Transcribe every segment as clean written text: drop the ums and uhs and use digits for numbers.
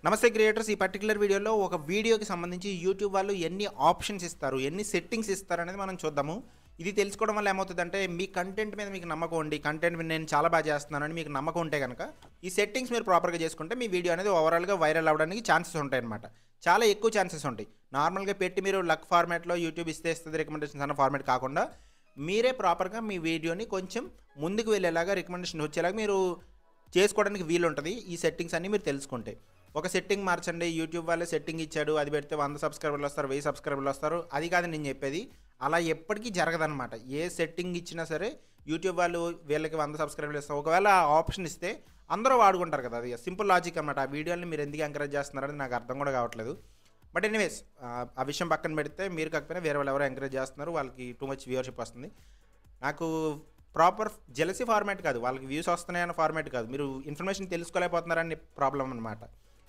నమస్తే క్రియేటర్స్. ఈ పర్టిక్యులర్ వీడియోలో ఒక వీడియోకి సంబంధించి యూట్యూబ్ వాళ్ళు ఎన్ని ఆప్షన్స్ ఇస్తారు, ఎన్ని సెట్టింగ్స్ ఇస్తారు అనేది మనం చూద్దాము. ఇది తెలుసుకోవడం వల్ల ఏమవుతుందంటే మీ కంటెంట్ మీద మీకు నమ్మకం ఉండి, కంటెంట్ నేను చాలా బాగా చేస్తున్నానని మీకు నమ్మకం ఉంటే కనుక ఈ సెట్టింగ్స్ మీరు ప్రాపర్గా చేసుకుంటే మీ వీడియో అనేది ఓవరాల్గా వైరల్ అవ్వడానికి ఛాన్సెస్ ఉంటాయన్నమాట. చాలా ఎక్కువ ఛాన్సెస్ ఉంటాయి. నార్మల్గా పెట్టి మీరు లక్ ఫార్మాట్లో యూట్యూబ్ ఇస్తుంది రికమెండేషన్స్ అన్న ఫార్మాట్ కాకుండా మీరే ప్రాపర్గా మీ వీడియోని కొంచెం ముందుకు వెళ్ళేలాగా రికమెండేషన్ వచ్చేలాగా మీరు చేసుకోవడానికి వీలు ఉంటుంది ఈ సెట్టింగ్స్ అన్నీ మీరు తెలుసుకుంటే. ఒక సెట్టింగ్ మార్చండి, యూట్యూబ్ వాళ్ళే సెట్టింగ్ ఇచ్చాడు, అది పెడితే 100 సబ్స్క్రైబర్లు వస్తారు, 1000 సబ్స్క్రైబర్లు వస్తారు, అది కాదు నేను చెప్పేది. అలా ఎప్పటికీ జరగదనమాట. ఏ సెట్టింగ్ ఇచ్చినా సరే యూట్యూబ్ వాళ్ళు వీళ్ళకి 100 సబ్స్క్రైబర్లు ఇస్తారు. ఒకవేళ ఆ ఆప్షన్ ఇస్తే అందరూ వాడుకుంటారు కదా, అది సింపుల్ లాజిక్ అనమాట. ఆ వీడియోని మీరు ఎందుకు ఎంకరేజ్ చేస్తున్నారని నాకు అర్థం కూడా కావట్లేదు. బట్ ఎనీవేస్ ఆ విషయం పక్కన పెడితే మీరు కాకపోయినా వేరే వాళ్ళు ఎవరో ఎంకరేజ్ చేస్తున్నారు, వాళ్ళకి టూ మచ్ వ్యూవర్షిప్ వస్తుంది. నాకు ప్రాపర్ జెలసీ ఫార్మాట్ కాదు, వాళ్ళకి వ్యూస్ వస్తున్నాయన్న ఫార్మాట్ కాదు, మీరు ఇన్ఫర్మేషన్ తెలుసుకోలేకపోతున్నారని ప్రాబ్లం అనమాట.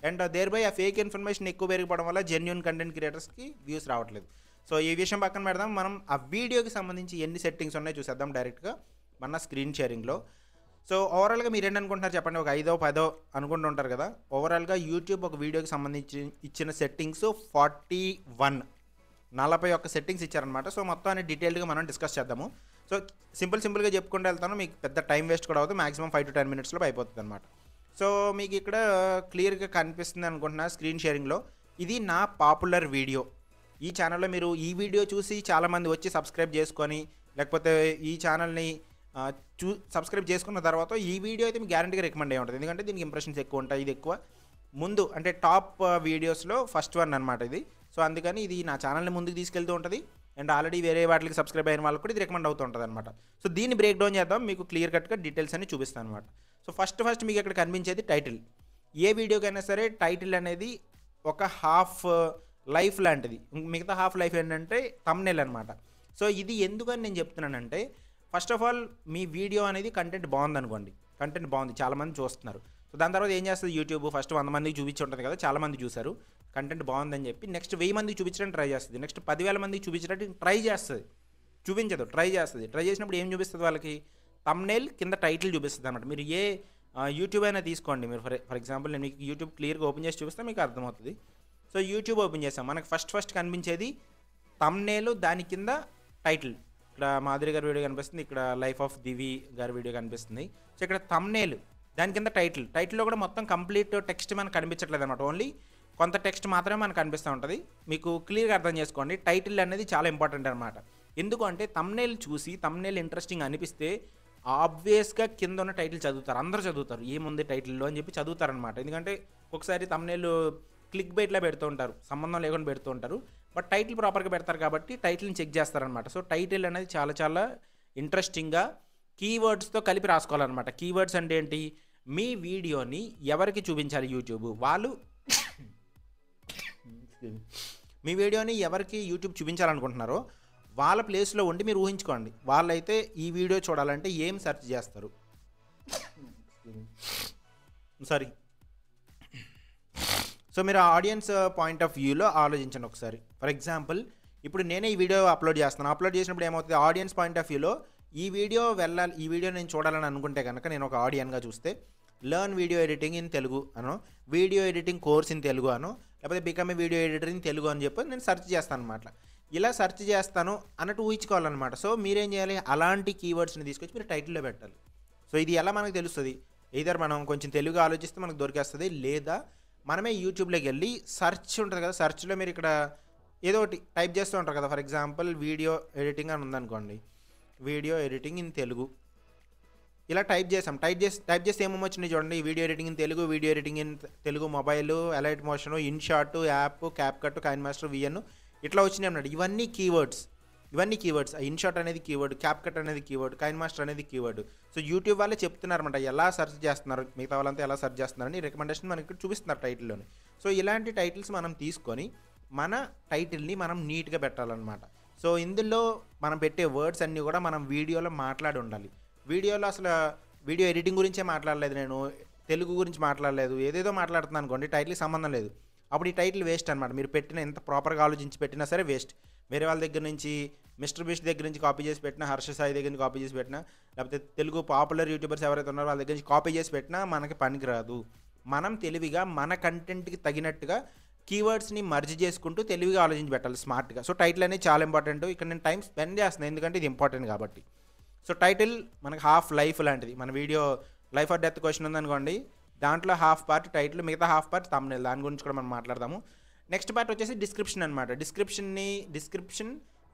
అండ్ దేర్ బై ఆ ఫేక్ ఇన్ఫర్మేషన్ ఎక్కువ పెరిగిపోవడం వల్ల జెన్యూన్ కంటెంట్ క్రియేటర్స్కి వ్యూస్ రావట్లేదు. సో ఈ విషయం పక్కన పెడదాం. మనం ఆ వీడియోకి సంబంధించి ఎన్ని సెట్టింగ్స్ ఉన్నాయో చూసేద్దాం డైరెక్ట్గా మన స్క్రీన్ షేరింగ్లో. సో ఓవరాల్గా మీరు ఏంటనుకుంటున్నారు చెప్పండి? ఒక 5ో 10ో అనుకుంటూ ఉంటారు కదా. ఓవరాల్గా యూట్యూబ్ ఒక వీడియోకి సంబంధించి ఇచ్చిన సెట్టింగ్స్ 41 సెట్టింగ్స్ ఇచ్చారనమాట. సో మొత్తం అన్ని డీటెయిల్డ్గా మనం డిస్కస్ చేద్దాము. సో సింపుల్గా చెప్పుకుంటూ వెళ్తాను, మీకు పెద్ద టైం వేస్ట్ కూడా అవుతుంది. మాక్సిమం 5 to 10 minutesలో అయిపోతుంది అనమాట. సో మీకు ఇక్కడ క్లియర్గా కనిపిస్తుంది అనుకుంటున్నా స్క్రీన్ షేరింగ్లో. ఇది నా పాపులర్ వీడియో. ఈ ఛానల్లో మీరు ఈ వీడియో చూసి చాలామంది వచ్చి సబ్స్క్రైబ్ చేసుకొని, లేకపోతే ఈ ఛానల్ని సబ్స్క్రైబ్ చేసుకున్న తర్వాత ఈ వీడియో అయితే మీకు గ్యారంటీగా రికమెండ్ అయ్యి ఉంటుంది. ఎందుకంటే దీనికి ఇంప్రెషన్స్ ఎక్కువ ఉంటాయి. ఇది ఎక్కువ ముందు అంటే టాప్ వీడియోస్లో ఫస్ట్ వన్ అనమాట ఇది. సో అందుకని ఇది నా ఛానల్ని ముందుకు తీసుకెళ్తూ ఉంటుంది. అండ్ ఆల్రెడీ వేరే వాటికి సబ్స్క్రైబ్ అయిన వాళ్ళకి కూడా ఇది రికమెండ్ అవుతూ ఉంటుంది అనమాట. సో దీన్ని బ్రేక్ డౌన్ చేద్దాం, మీకు క్లియర్ కట్గా డీటెయిల్స్ అన్ని చూపిస్తాను అనమాట. సో ఫస్ట్ మీకు ఇక్కడ కనిపించేది టైటిల్. ఏ వీడియోకైనా సరే టైటిల్ అనేది ఒక హాఫ్ లైఫ్ లాంటిది. మిగతా హాఫ్ లైఫ్ ఏంటంటే థంబ్నెయిల్ అనమాట. సో ఇది ఎందుకని నేను చెప్తున్నానంటే, first of all me video అనేది కంటెంట్ బాగుంది అనుకోండి, కంటెంట్ బాగుంది, చాలామంది చూస్తున్నారు. సో దాని తర్వాత ఏం చేస్తుంది యూట్యూబ్? ఫస్ట్ 100 మందికి చూపించి ఉంటుంది కదా, చాలామంది చూశారు, కంటెంట్ బాగుందని చెప్పి నెక్స్ట్ 1000 మందికి చూపించడానికి ట్రై చేస్తుంది, నెక్స్ట్ 10,000 మందికి చూపించడానికి ట్రై చేస్తుంది. చూపించదు, ట్రై చేస్తుంది. ట్రై చేసినప్పుడు ఏం చూపిస్తుంది వాళ్ళకి? థంబ్నెయిల్ కింద టైటిల్ చూపిస్తుంది అనమాట. మీరు ఏ యూట్యూబ్ అయినా తీసుకోండి, మీరు ఫర్ ఎగ్జాంపుల్ నేను మీకు యూట్యూబ్ క్లియర్గా ఓపెన్ చేసి చూపిస్తే మీకు అర్థమవుతుంది. సో యూట్యూబ్ ఓపెన్ చేసాం, మనకు ఫస్ట్ కనిపించేది థంబ్నెయిల్, దాని కింద టైటిల్. ఇక్కడ మాధురి గారి వీడియో కనిపిస్తుంది, ఇక్కడ లైఫ్ ఆఫ్ దివి గారి వీడియో కనిపిస్తుంది. సో ఇక్కడ థంబ్నెయిల్, దాని కింద టైటిల్లో కూడా మొత్తం కంప్లీట్ టెక్స్ట్ మనకు కనిపించట్లేదు అనమాట. ఓన్లీ కొంత టెక్స్ట్ మాత్రమే మనకు కనిపిస్తూ ఉంటుంది. మీకు క్లియర్గా అర్థం చేసుకోండి, టైటిల్ అనేది చాలా ఇంపార్టెంట్ అనమాట. ఎందుకు అంటే థంబ్నెయిల్ చూసి థంబ్నెయిల్ ఇంట్రెస్టింగ్ అనిపిస్తే ఆబ్వియస్గా కింద ఉన్న టైటిల్ చదువుతారు, అందరూ చదువుతారు, ఏముంది టైటిల్లో అని చెప్పి చదువుతారనమాట. ఎందుకంటే ఒకసారి థంబ్నెయిల్ క్లిక్ బైట్లా పెడుతూ ఉంటారు, సంబంధం లేకుండా పెడుతూ ఉంటారు. బట్ టైటిల్ ప్రాపర్గా పెడతారు కాబట్టి టైటిల్ని చెక్ చేస్తారనమాట. సో టైటిల్ అనేది చాలా ఇంట్రెస్టింగ్గా కీవర్డ్స్తో కలిపి రాసుకోవాలన్నమాట. కీవర్డ్స్ అంటే ఏంటి? మీ వీడియోని ఎవరికి చూపించాలి యూట్యూబ్ వాళ్ళు మీ వీడియోని ఎవరికి యూట్యూబ్ చూపించాలనుకుంటున్నారో వాళ్ళ ప్లేస్లో ఉండి మీరు ఊహించుకోండి, వాళ్ళైతే ఈ వీడియో చూడాలంటే ఏం సెర్చ్ చేస్తారు? సారీ. సో మీరు ఆడియన్స్ పాయింట్ ఆఫ్ వ్యూలో ఆలోచించండి ఒకసారి. ఫర్ ఎగ్జాంపుల్ ఇప్పుడు నేనే ఈ వీడియో అప్లోడ్ చేస్తున్నాను. అప్లోడ్ చేసినప్పుడు ఏమవుతుంది? ఆడియన్స్ పాయింట్ ఆఫ్ వ్యూలో ఈ వీడియో వెళ్ళాలి, ఈ వీడియో నేను చూడాలని అనుకుంటే కనుక నేను ఒక ఆడియన్గా చూస్తే learn video editing in Telugu అనో, video editing course in Telugu అనో, లేకపోతే become a video editor in Telugu అని చెప్పి నేను సెర్చ్ చేస్తాను అనమాట. ఇలా సెర్చ్ చేస్తాను అన్నట్టు ఊహించుకోవాలన్నమాట. సో మీరేం చేయాలి? అలాంటి కీవర్డ్స్ని తీసుకొచ్చి మీరు టైటిల్లో పెట్టాలి. సో ఇది ఎలా మనకు తెలుస్తుంది? either మనం కొంచెం తెలుగు ఆలోచిస్తే మనకు దొరికేస్తుంది, లేదా మనమే యూట్యూబ్లోకి వెళ్ళి సెర్చ్ ఉంటుంది కదా, సెర్చ్లో మీరు ఇక్కడ ఏదో ఒకటి టైప్ చేస్తూ ఉంటారు కదా. ఫర్ ఎగ్జాంపుల్ వీడియో ఎడిటింగ్ అని ఉందనుకోండి, వీడియో ఎడిటింగ్ ఇన్ తెలుగు ఇలా టైప్ చేస్తే ఏమేమి వచ్చినాయి చూడండి. Video editing in Telugu, video editing in Telugu mobile, Alight Motion, InShot, app, CapCut, KineMaster, VN ఇట్లా వచ్చినాయి అన్నట్టు. ఇవన్నీ కీవర్డ్స్. ఇన్ షార్ట్ అనేది కీవర్డ్, క్యాప్ కట్ అనేది కీవర్డ్, కైన్ మాస్టర్ అనేది కీవర్డ్. సో యూట్యూబ్ వాళ్ళే చెప్తున్నారన్నమాట ఎలా సెర్చ్ చేస్తున్నారు, మిగతా వాళ్ళంతా ఎలా సెర్చ్ చేస్తున్నారని రికమెండేషన్ మనకి ఇక్కడ చూపిస్తున్నారు టైటిల్లోని. సో ఇలాంటి టైటిల్స్ మనం తీసుకొని మన టైటిల్ని మనం నీట్గా పెట్టాలన్నమాట. సో ఇందులో మనం పెట్టే వర్డ్స్ అన్నీ కూడా మనం వీడియోలో మాట్లాడి ఉండాలి. వీడియోలో అసలు వీడియో ఎడిటింగ్ గురించే మాట్లాడలేదు, నేను తెలుగు గురించి మాట్లాడలేదు, ఏదేదో మాట్లాడుతున్నాను అనుకోండి, టైటిల్కి సంబంధం లేదు. అప్పుడు ఈ టైటిల్ వేస్ట్ అనమాట. మీరు పెట్టిన ఎంత ప్రాపర్గా ఆలోచించి పెట్టినా సరే వేస్ట్. వేరే వాళ్ళ దగ్గర నుంచి మిస్టర్ బీస్ట్ దగ్గర నుంచి కాపీ చేసి పెట్టినా, హర్ష సాయి దగ్గర నుంచి కాపీ చేసి పెట్టినా, లేకపోతే తెలుగు పాపులర్ యూట్యూబర్స్ ఎవరైతే ఉన్నారో వాళ్ళ దగ్గర నుంచి కాపీ చేసి పెట్టినా మనకి పనికి రాదు. మనం తెలివిగా మన కంటెంట్కి తగినట్టుగా కీవర్డ్స్ని మర్జ్ చేసుకుంటూ తెలివిగా ఆలోచించి పెట్టాలి స్మార్ట్గా. సో టైటిల్ అనేది చాలా ఇంపార్టెంట్. ఇక్కడ నేను టైం స్పెండ్ చేస్తున్నాను ఎందుకంటే ఇది ఇంపార్టెంట్ కాబట్టి. సో టైటిల్ మనకు హాఫ్ లైఫ్ లాంటిది. మన video life or death question ఉందనుకోండి, దాంట్లో హాఫ్ పార్ట్ టైటిల్, మిగతా హాఫ్ పార్ట్ థంబ్నెయిల్. దాని గురించి కూడా మనం మాట్లాడదాము. నెక్స్ట్ పార్ట్ వచ్చేసి డిస్క్రిప్షన్ అనమాట. డిస్క్రిప్షన్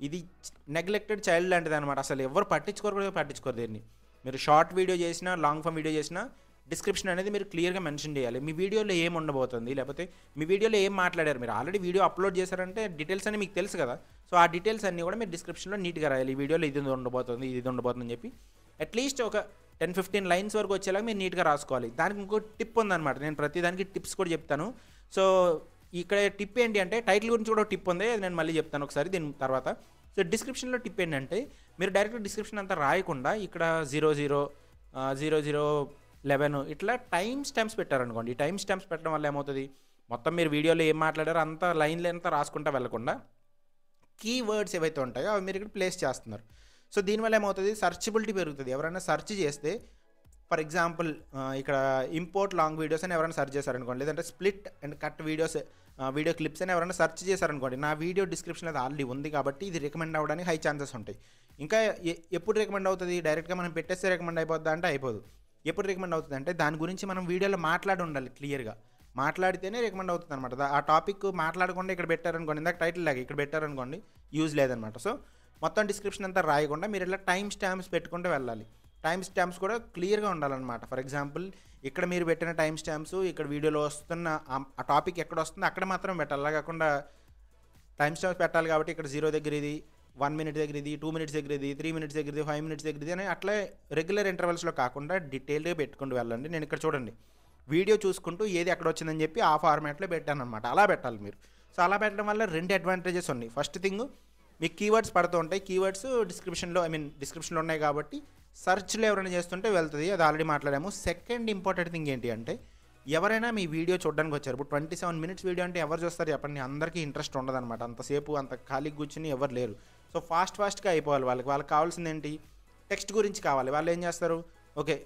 ఇది నెగ్లెక్టెడ్ చైల్డ్ లాంటిది అనమాట. అసలు ఎవరు పట్టించుకోరు దీన్ని. మీరు షార్ట్ వీడియో చేసినా లాంగ్ ఫామ్ వీడియో చేసినా డిస్క్రిప్షన్ అనేది మీరు క్లియర్గా మెన్షన్ చేయాలి. మీ వీడియోలో ఏం ఉండబోతుంది, లేకపోతే మీ వీడియోలో ఏం మాట్లాడారు, మీరు ఆల్రెడీ వీడియో అప్లోడ్ చేశారంటే డీటెయిల్స్ అన్ని మీకు తెలుసు కదా. సో ఆ డీటెయిల్స్ అన్నీ కూడా మీరు డిస్క్రిప్షన్లో నీట్గా రాయాలి. ఈ వీడియోలో ఇది ఉండబోతుంది అని చెప్పి అట్లీస్ట్ ఒక 10-15 లైన్స్ వరకు వచ్చేలాగా మీరు నీట్గా రాసుకోవాలి. దానికి ఇంకో టిప్ ఉందన్నమాట. నేను ప్రతిదానికి టిప్స్ కూడా చెప్తాను. సో ఇక్కడ టిప్ ఏంటి అంటే టైటిల్ గురించి కూడా టిప్ ఉంది, అది నేను మళ్ళీ చెప్తాను ఒకసారి దీని తర్వాత. సో డిస్క్రిప్షన్లో టిప్ ఏంటంటే మీరు డైరెక్ట్ డిస్క్రిప్షన్ అంతా రాయకుండా ఇక్కడ 00:00:11 ఇట్లా టైం స్టాంప్స్ పెట్టారనుకోండి. ఈ టైం స్టాంప్స్ పెట్టడం వల్ల ఏమవుతుంది, మొత్తం మీరు వీడియోలో ఏం మాట్లాడారో అంత లైన్లు అంతా రాసుకుంటా వెళ్ళకుండా కీవర్డ్స్ ఏవైతే ఉంటాయో అవి మీరు ఇక్కడ ప్లేస్ చేస్తున్నారు. సో దీనివల్ల ఏమవుతుంది, సర్చబిలిటీ పెరుగుతుంది. ఎవరైనా సెర్చ్ చేస్తే ఫర్ ఎగ్జాంపుల్ ఇక్కడ ఇంపోర్ట్ లాంగ్ వీడియోస్ అని ఎవరైనా సెర్చ్ చేశారనుకోండి, లేదంటే split and cut video clips అని ఎవరైనా సెర్చ్ చేశారనుకోండి, నా వీడియో డిస్క్రిప్షన్ అది ఆల్రెడీ ఉంది కాబట్టి ఇది రికమెండ్ అవ్వడానికి హై ఛాన్సెస్ ఉంటాయి. ఇంకా ఎప్పుడు రికమెండ్ అవుతుంది, డైరెక్ట్గా మనం పెట్టేస్తే రికమెండ్ అయిపోద్దా అంటే అయిపోదు. ఎప్పుడు రికమెండ్ అవుతుంది అంటే దాని గురించి మనం వీడియోలో మాట్లాడి ఉండాలి, క్లియర్గా మాట్లాడితేనే రికమెండ్ అవుతుంది అనమాట. ఆ టాపిక్ మాట్లాడకుండా ఇక్కడ పెట్టారనుకోండి, ఇందాక టైటిల్ లాగా ఇక్కడ పెట్టారనుకోండి యూజ్ లేదనమాట. సో మొత్తం డిస్క్రిప్షన్ అంతా రాయకుండా మీరు ఇలా టైం స్టాంప్స్ పెట్టుకుంటూ వెళ్ళాలి. టైం స్టాంప్స్ కూడా క్లియర్గా ఉండాలన్నమాట. ఫర్ ఎగ్జాంపుల్ ఇక్కడ మీరు పెట్టిన టైం స్టాంప్స్ ఇక్కడ వీడియోలో వస్తున్న ఆ టాపిక్ ఎక్కడ వస్తుందో అక్కడ మాత్రం పెట్టాలి. అలా కాకుండా టైం స్టాంప్స్ పెట్టాలి కాబట్టి ఇక్కడ 0 దగ్గర ఇది, 1 minute దగ్గర ఇది, 2 minutes దగ్గర ఇది, 3 minutes దగ్గర ఇది, 5 minutes దగ్గర ఇది అని అట్లా రెగ్యులర్ ఇంటర్వెల్స్లో కాకుండా డీటెయిల్గా పెట్టుకుంటూ వెళ్ళండి. నేను ఇక్కడ చూడండి వీడియో చూసుకుంటూ ఏది ఎక్కడ వచ్చిందని చెప్పి ఆ ఫార్మాట్లో పెట్టాను అనమాట. అలా పెట్టాలి మీరు. సో అలా పెట్టడం వల్ల 2 అడ్వాంటేజెస్ ఉన్నాయి. ఫస్ట్ థింగ్, మీకు కీవర్డ్స్ పడుతూ ఉంటాయి. కీవర్డ్స్ డిస్క్రిప్షన్లో ఉన్నాయి కాబట్టి సర్చ్లో ఎవరైనా చేస్తుంటే వెళ్తుంది, అది ఆల్రెడీ మాట్లాడాము. సెకండ్ ఇంపార్టెంట్ థింగ్ ఏంటి అంటే ఎవరైనా మీ వీడియో చూడడానికి వచ్చారు. ఇప్పుడు 27 minutes వీడియో అంటే ఎవరు చూస్తారు చెప్పండి, అందరికీ ఇంట్రెస్ట్ ఉండదన్నమాట. అంతసేపు అంత ఖాళీగా కూర్చుని ఎవరు లేరు. సో ఫాస్ట్గా అయిపోవాలి. వాళ్ళకి కావాల్సింది ఏంటి, టెక్స్ట్ గురించి కావాలి. వాళ్ళు ఏం చేస్తారు, ఓకే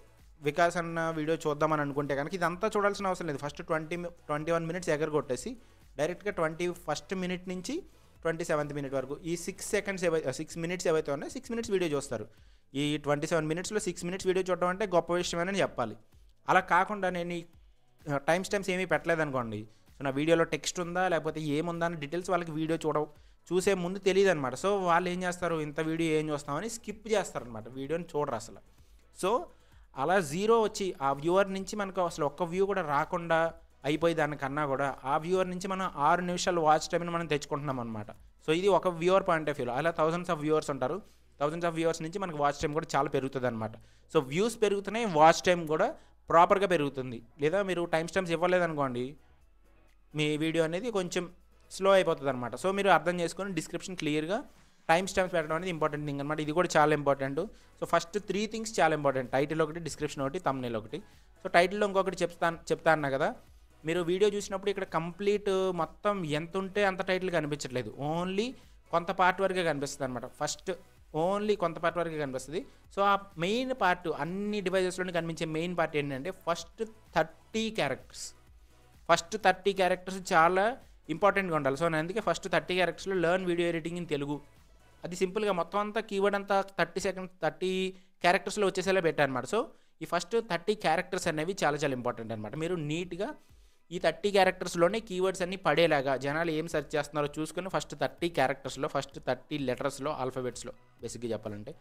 వికాస్ అన్న వీడియో చూద్దామని అనుకుంటే కనుక ఇదంతా చూడాల్సిన అవసరం లేదు. ఫస్ట్ 21 minutes ఎగరగొట్టేసి డైరెక్ట్గా 21st minute నుంచి 27th minute వరకు ఈ 6 minutes ఏవైతే ఉన్నాయో 6 minutes వీడియో చూస్తారు. ఈ 27 minutesలో 6 minutes వీడియో చూడడం అంటే గొప్ప విషయమని చెప్పాలి. అలా కాకుండా నేను ఈ టైం స్టాంప్స్ ఏమీ పెట్టలేదనుకోండి, సో నా వీడియోలో టెక్స్ట్ ఉందా లేకపోతే ఏముందా అని డీటెయిల్స్ వాళ్ళకి వీడియో చూసే ముందు తెలియదు అనమాట. సో వాళ్ళు ఏం చేస్తారు, ఇంత వీడియో ఏం చూస్తామని స్కిప్ చేస్తారనమాట, వీడియోని చూడరు అసలు. సో అలా 0 వచ్చి ఆ వ్యూవర్ నుంచి మనకు అసలు ఒక్క వ్యూ కూడా రాకుండా అయిపోయి దానికన్నా కూడా ఆ వ్యూవర్ నుంచి మనం 6 నిమిషాలు వాచ్ టైంని మనం తెచ్చుకుంటున్నాం అనమాట. సో ఇది ఒక వ్యూవర్ పాయింట్ ఆఫ్ వ్యూలో. అలా థౌజండ్స్ ఆఫ్ వ్యూవర్స్ ఉంటారు. థౌజండ్స్ ఆఫ్ వ్యూవర్స్ నుంచి మనకు వాచ్ టైం కూడా చాలా పెరుగుతుంది అనమాట. సో వ్యూస్ పెరుగుతున్నాయి, వాచ్ టైం కూడా ప్రాపర్గా పెరుగుతుంది. లేదా మీరు టైం స్టాంప్స్ ఇవ్వలేదనుకోండి, మీ వీడియో అనేది కొంచెం స్లో అయిపోతుంది అనమాట. సో మీరు అర్థం చేసుకొని డిస్క్రిప్షన్ క్లియర్గా టైం స్టాంప్స్ పెట్టడం అనేది ఇంపార్టెంట్ థింగ్ అనమాట. ఇది కూడా చాలా ఇంపార్టెంట్. సో ఫస్ట్ 3 things చాలా ఇంపార్టెంట్. టైటిల్ ఒకటి, డిస్క్రిప్షన్ ఒకటి, థంబ్నెయిల్ ఒకటి. సో టైటిల్లో ఇంకొకటి చెప్తా అన్నా కదా, మీరు వీడియో చూసినప్పుడు ఇక్కడ కంప్లీట్ మొత్తం ఎంత ఉంటే అంత టైటిల్ కనిపించట్లేదు, ఓన్లీ కొంత పార్ట్ వరకే కనిపిస్తుంది అనమాట. ఫస్ట్ ఓన్లీ కొంత పార్ట్ వరకే కనిపిస్తుంది. సో ఆ మెయిన్ పార్ట్ అన్ని డివైజెస్లోనే కనిపించే మెయిన్ పార్ట్ ఏంటంటే ఫస్ట్ 30 క్యారెక్టర్స్ చాలా ఇంపార్టెంట్గా ఉండాలి. సో నేను అందుకే ఫస్ట్ 30 క్యారెక్టర్స్లో లెర్న్ వీడియో ఎడిటింగ్ అని తెలుగు, అది సింపుల్గా మొత్తం అంతా కీవర్డ్ అంతా 30 క్యారెక్టర్స్లో వచ్చేసేలా పెట్టాను అనమాట. సో ఈ ఫస్ట్ 30 క్యారెక్టర్స్ అనేవి చాలా చాలా ఇంపార్టెంట్ అనమాట. మీరు నీట్గా ఈ 30 క్యారెక్టర్స్లోనే కీవర్డ్స్ అన్ని పడేలాగా జనాలు ఏం సెర్చ్ చేస్తున్నారో చూసుకొని ఫస్ట్ 30 క్యారెక్టర్స్లో ఫస్ట్ 30 లెటర్స్లో ఆల్ఫాబెట్స్లో బేసిక్గా చెప్పాలంటే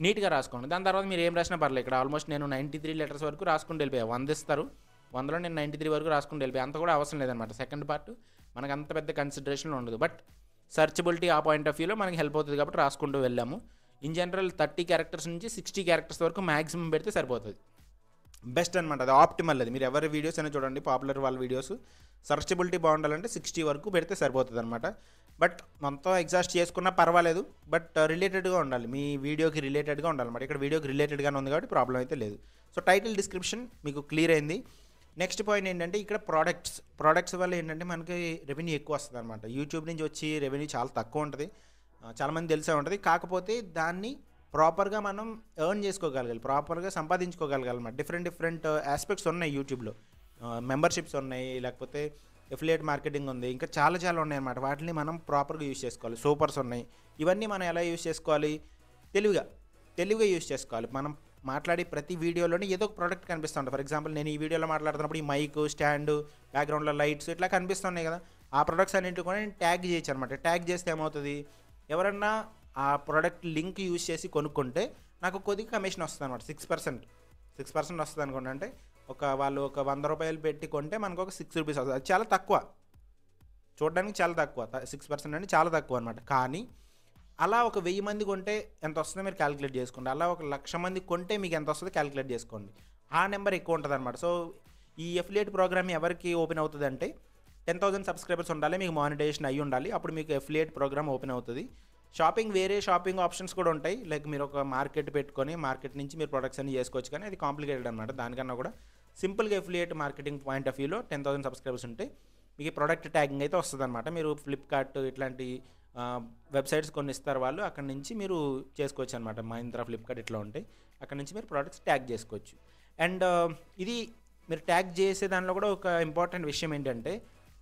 నీట్గా రాసుకోండి. దాని తర్వాత మీరు ఏం రాసినా పర్లేదు. ఇక్కడ ఆల్మోస్ట్ నేను 93 లెటర్స్ వరకు రాసుకుంటూ వెళ్ళిపోయా. 100 ఇస్తారు, 100లో నేను 93 వరకు రాసుకుంటూ వెళ్ళిపోయా. అంత కూడా అవసరం లేదనమాట. సెకండ్ పార్ట్ మనకు అంత పెద్ద కన్సిడరేషన్ ఉండదు, బట్ సర్చబిలిటీ ఆ పాయింట్ ఆఫ్ వ్యూలో మనకి హెల్ప్ అవుతుంది కాబట్టి రాసుకుంటూ వెళ్ళాము. ఇన్ జనరల్ 30 క్యారెక్టర్స్ నుంచి 60 క్యారెక్టర్స్ వరకు మ్యాక్సిమం పెడితే సరిపోతుంది, బెస్ట్ అనమాట. అది ఆప్టిమల్. అది మీరు ఎవరి వీడియోస్ అయినా చూడండి, పాపులర్ వాళ్ళ వీడియోస్ సర్చబిలిటీ బాగుండాలంటే 60 వరకు పెడితే సరిపోతుంది అనమాట. బట్ మొత్తం ఎగ్జాస్ట్ చేసుకున్నా పర్వాలేదు, బట్ రిలేటెడ్గా ఉండాలి, మీ వీడియోకి రిలేటెడ్గా ఉండాలన్నమాట. ఇక్కడ వీడియోకి రిలేటెడ్గానే ఉంది కాబట్టి ప్రాబ్లం అయితే లేదు. సో టైటిల్, డిస్క్రిప్షన్ మీకు క్లియర్ అయింది. నెక్స్ట్ పాయింట్ ఏంటంటే ఇక్కడ ప్రోడక్ట్స్ వల్ల ఏంటంటే మనకి రెవెన్యూ ఎక్కువ వస్తుంది అనమాట. యూట్యూబ్ నుంచి వచ్చి రెవెన్యూ చాలా తక్కువ ఉంటుంది, చాలామంది తెలిసే ఉంటుంది. కాకపోతే దాన్ని ప్రాపర్గా మనం ఎర్న్ చేసుకోగలగాలి, ప్రాపర్గా సంపాదించుకోగలగాలన్నమాట. డిఫరెంట్ ఆస్పెక్ట్స్ ఉన్నాయి యూట్యూబ్లో. మెంబర్షిప్స్ ఉన్నాయి, లేకపోతే ఎఫిలియేట్ మార్కెటింగ్ ఉంది, ఇంకా చాలా చాలా ఉన్నాయన్నమాట. వాటిని మనం ప్రాపర్గా యూజ్ చేసుకోవాలి. సూపర్స్ ఉన్నాయి. ఇవన్నీ మనం ఎలా యూజ్ చేసుకోవాలి? తెలివిగా యూజ్ చేసుకోవాలి. మనం మాట్లాడే ప్రతి వీడియోలోనే ఏదో ఒక ప్రోడక్ట్ కనిపిస్తూ ఉంటుంది. ఫర్ ఎగ్జాంపుల్ నేను ఈ వీడియోలో మాట్లాడుతున్నప్పుడు ఈ మైక్, స్టాండ్, బ్యాక్గ్రౌండ్లో లైట్స్ ఇట్లా కనిపిస్తున్నాయి కదా, ఆ ప్రొడక్ట్స్ అన్నింటి కూడా నేను ట్యాగ్ చేయొచ్చు అనమాట. ట్యాగ్ చేస్తే ఏమవుతుంది, ఎవరన్నా ఆ ప్రోడక్ట్ లింక్ యూజ్ చేసి కొనుక్కుంటే నాకు కొద్దిగా కమిషన్ వస్తుంది అనమాట. 6% వస్తుంది అనుకోండి. అంటే వాళ్ళు ఒక 100 రూపాయలు పెట్టి కొంటే మనకు ఒక 6 రూపీస్ వస్తుంది. అది చాలా తక్కువ, చూడడానికి చాలా తక్కువ. 6% అంటే చాలా తక్కువ అనమాట. కానీ అలా ఒక 1000 మంది కొంటే ఎంత వస్తుందో మీరు క్యాలిక్యులేట్ చేసుకోండి. అలా ఒక 1,00,000 మంది కొంటే మీకు ఎంత వస్తుందో క్యాలిక్యులేట్ చేసుకోండి. ఆ నెంబర్ ఎక్కువ ఉంటుంది అనమాట. సో ఈ ఎఫిలియేట్ ప్రోగ్రామ్ ఎవరికి ఓపెన్ అవుతుంది అంటే 10,000 సబ్స్క్రైబర్స్ ఉండాలి, మీకు మానిటైజేషన్ అయ్యి ఉండాలి, అప్పుడు మీకు ఎఫిలియేట్ ప్రోగ్రామ్ ఓపెన్ అవుతుంది. వేరే షాపింగ్ ఆప్షన్స్ కూడా ఉంటాయి. లైక్ మీరు ఒక మార్కెట్ పెట్టుకొని మార్కెట్ నుంచి మీరు ప్రొడక్ట్స్ అన్ని చేసుకోవచ్చు. కానీ అది కాంప్లికేటెడ్ అనమాట. దానికన్నా కూడా సింపుల్గా ఎఫిలియేట్ మార్కెటింగ్ పాయింట్ ఆఫ్ వ్యూలో 10,000 సబ్స్క్రైబర్స్ ఉంటే మీకు ప్రోడక్ట్ ట్యాగింగ్ అయితే వస్తుంది అనమాట. మీరు ఫ్లిప్కార్ట్ ఇట్లాంటి వెబ్సైట్స్ కొన్ని ఇస్తారు వాళ్ళు, అక్కడ నుంచి మీరు చేసుకోవచ్చు అనమాట. మహీంద్రా, ఫ్లిప్కార్ట్ ఇట్లా ఉంటాయి, అక్కడ నుంచి మీరు ప్రోడక్ట్స్ ట్యాగ్ చేసుకోవచ్చు. అండ్ ఇది మీరు ట్యాగ్ చేసే దానిలో కూడా ఒక ఇంపార్టెంట్ విషయం ఏంటంటే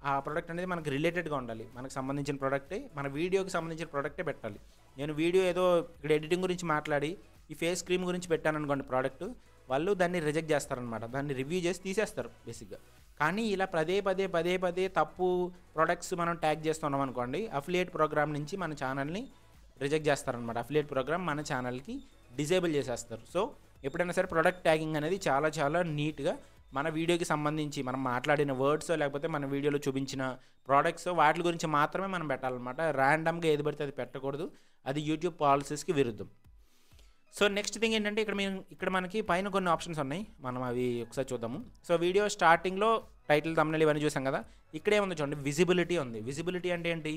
ఆ ప్రోడక్ట్ అనేది మనకు రిలేటెడ్గా ఉండాలి. మనకు సంబంధించిన ప్రోడక్టే, మన వీడియోకి సంబంధించిన ప్రోడక్టే పెట్టాలి. నేను వీడియో ఏదో ఇక్కడ ఎడిటింగ్ గురించి మాట్లాడి ఈ ఫేస్ క్రీమ్ గురించి పెట్టాను అనుకోండి ప్రోడక్ట్, వాళ్ళు దాన్ని రిజెక్ట్ చేస్తారనమాట. దాన్ని రివ్యూ చేసి తీసేస్తారు బేసిక్గా. కానీ ఇలా పదే తప్పు ప్రోడక్ట్స్ మనం ట్యాగ్ చేస్తున్నాం అనుకోండి, అఫిలియేట్ ప్రోగ్రామ్ నుంచి మన ఛానల్ని రిజెక్ట్ చేస్తారనమాట. అఫిలియేట్ ప్రోగ్రామ్ మన ఛానల్కి డిజేబుల్ చేసేస్తారు. సో ఎప్పుడైనా సరే ప్రోడక్ట్ ట్యాగింగ్ అనేది చాలా నీట్గా మన వీడియోకి సంబంధించి మనం మాట్లాడిన వర్డ్స్, లేకపోతే మన వీడియోలో చూపించిన ప్రోడక్ట్స్, వాటి గురించి మాత్రమే మనం పెట్టాలన్నమాట. ర్యాండమ్గా ఏది పడితే అది పెట్టకూడదు. అది యూట్యూబ్ పాలసీస్కి విరుద్ధం. సో నెక్స్ట్ థింగ్ ఏంటంటే ఇక్కడ మనకి పైన కొన్ని ఆప్షన్స్ ఉన్నాయి, మనం అవి ఒకసారి చూద్దాము. సో వీడియో స్టార్టింగ్లో టైటిల్, థంబ్నెయిల్ ఇవన్నీ చూసాం కదా. ఇక్కడే ఉంది చూడండి, విజిబిలిటీ ఉంది. విజిబిలిటీ అంటే ఏంటి?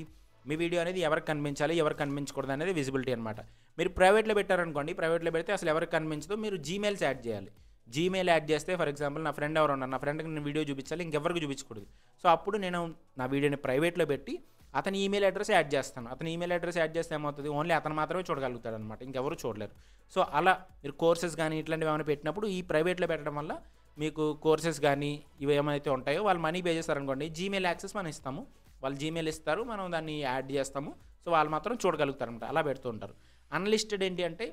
మీ వీడియో అనేది ఎవరికి కనిపించాలి, ఎవరికి కనిపించకూడదు అనేది విజిబిలిటీ అనమాట. మీరు ప్రైవేట్లో పెట్టారనుకోండి, ప్రైవేట్లో పెడితే అసలు ఎవరికి కనిపించదు. మీరు జీమెయిల్స్ యాడ్ చేయాలి. జీమెయిల్ యాడ్ చేస్తే ఫర్ ఎగ్జాంపుల్ నా ఫ్రెండ్ ఎవరు ఉన్నారు, నా ఫ్రెండ్కి నేను వీడియో చూపించాలి, ఇంకెవరికి చూపించకూడదు. సో అప్పుడు నేను నా వీడియోని ప్రైవేట్లో పెట్టి అతని ఈమెయిల్ అడ్రస్ యాడ్ చేస్తాను. అతని ఈమెయిల్ అడ్రస్ యాడ్ చేస్తే ఏమవుతుంది, ఓన్లీ అతను మాత్రమే చూడగలుగుతాడు అనమాట, ఇంకెవరు చూడలేరు. సో అలా మీరు కోర్సెస్ కానీ ఇట్లాంటివి ఏమైనా పెట్టినప్పుడు ఈ ప్రైవేట్లో పెట్టడం వల్ల మీకు కోర్సెస్ కానీ ఇవి ఏమైతే ఉంటాయో వాళ్ళు మనీ పే చేస్తారనుకోండి, జీమెయిల్ యాక్సెస్ మనం ఇస్తాము, వాళ్ళు జీమెయిల్ ఇస్తారు, మనం దాన్ని యాడ్ చేస్తాము. సో వాళ్ళు మాత్రం చూడగలుగుతారు అనమాట. అలా పెడుతూ ఉంటారు. అన్లిస్టెడ్ ఏంటి అంటే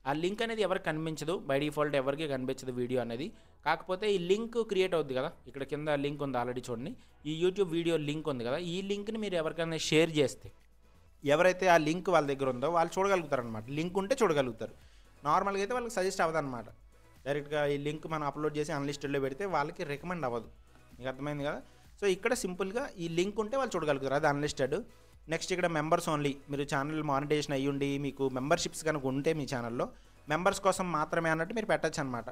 ఆ లింక్ అనేది ఎవరికి కనిపించదు, బై డిఫాల్ట్ ఎవరికి కనిపించదు వీడియో అనేది. కాకపోతే ఈ లింక్ క్రియేట్ అవుద్ది కదా, ఇక్కడ కింద లింక్ ఉంది ఆల్రెడీ చూడండి, ఈ యూట్యూబ్ వీడియో లింక్ ఉంది కదా, ఈ లింక్ని మీరు ఎవరికైనా షేర్ చేస్తే ఎవరైతే ఆ లింక్ వాళ్ళ దగ్గర ఉందో వాళ్ళు చూడగలుగుతారు అనమాట. లింక్ ఉంటే చూడగలుగుతారు. నార్మల్గా అయితే వాళ్ళకి సజెస్ట్ అవ్వదు అనమాట. డైరెక్ట్గా ఈ లింక్ మనం అప్లోడ్ చేసి అన్లిస్టెడ్లో పెడితే వాళ్ళకి రికమెండ్ అవ్వదు. మీకు అర్థమైంది కదా. సో ఇక్కడ సింపుల్గా ఈ లింక్ ఉంటే వాళ్ళు చూడగలుగుతారు, అది అన్లిస్టెడ్. నెక్స్ట్ ఇక్కడ మెంబర్స్ ఓన్లీ. మీరు ఛానల్ మానిటైజేషన్ అయ్యుండి మీకు మెంబర్షిప్స్ కనుక ఉంటే మీ ఛానల్లో మెంబర్స్ కోసం మాత్రమే అన్నట్టు మీరు పెట్టచ్చు అనమాట.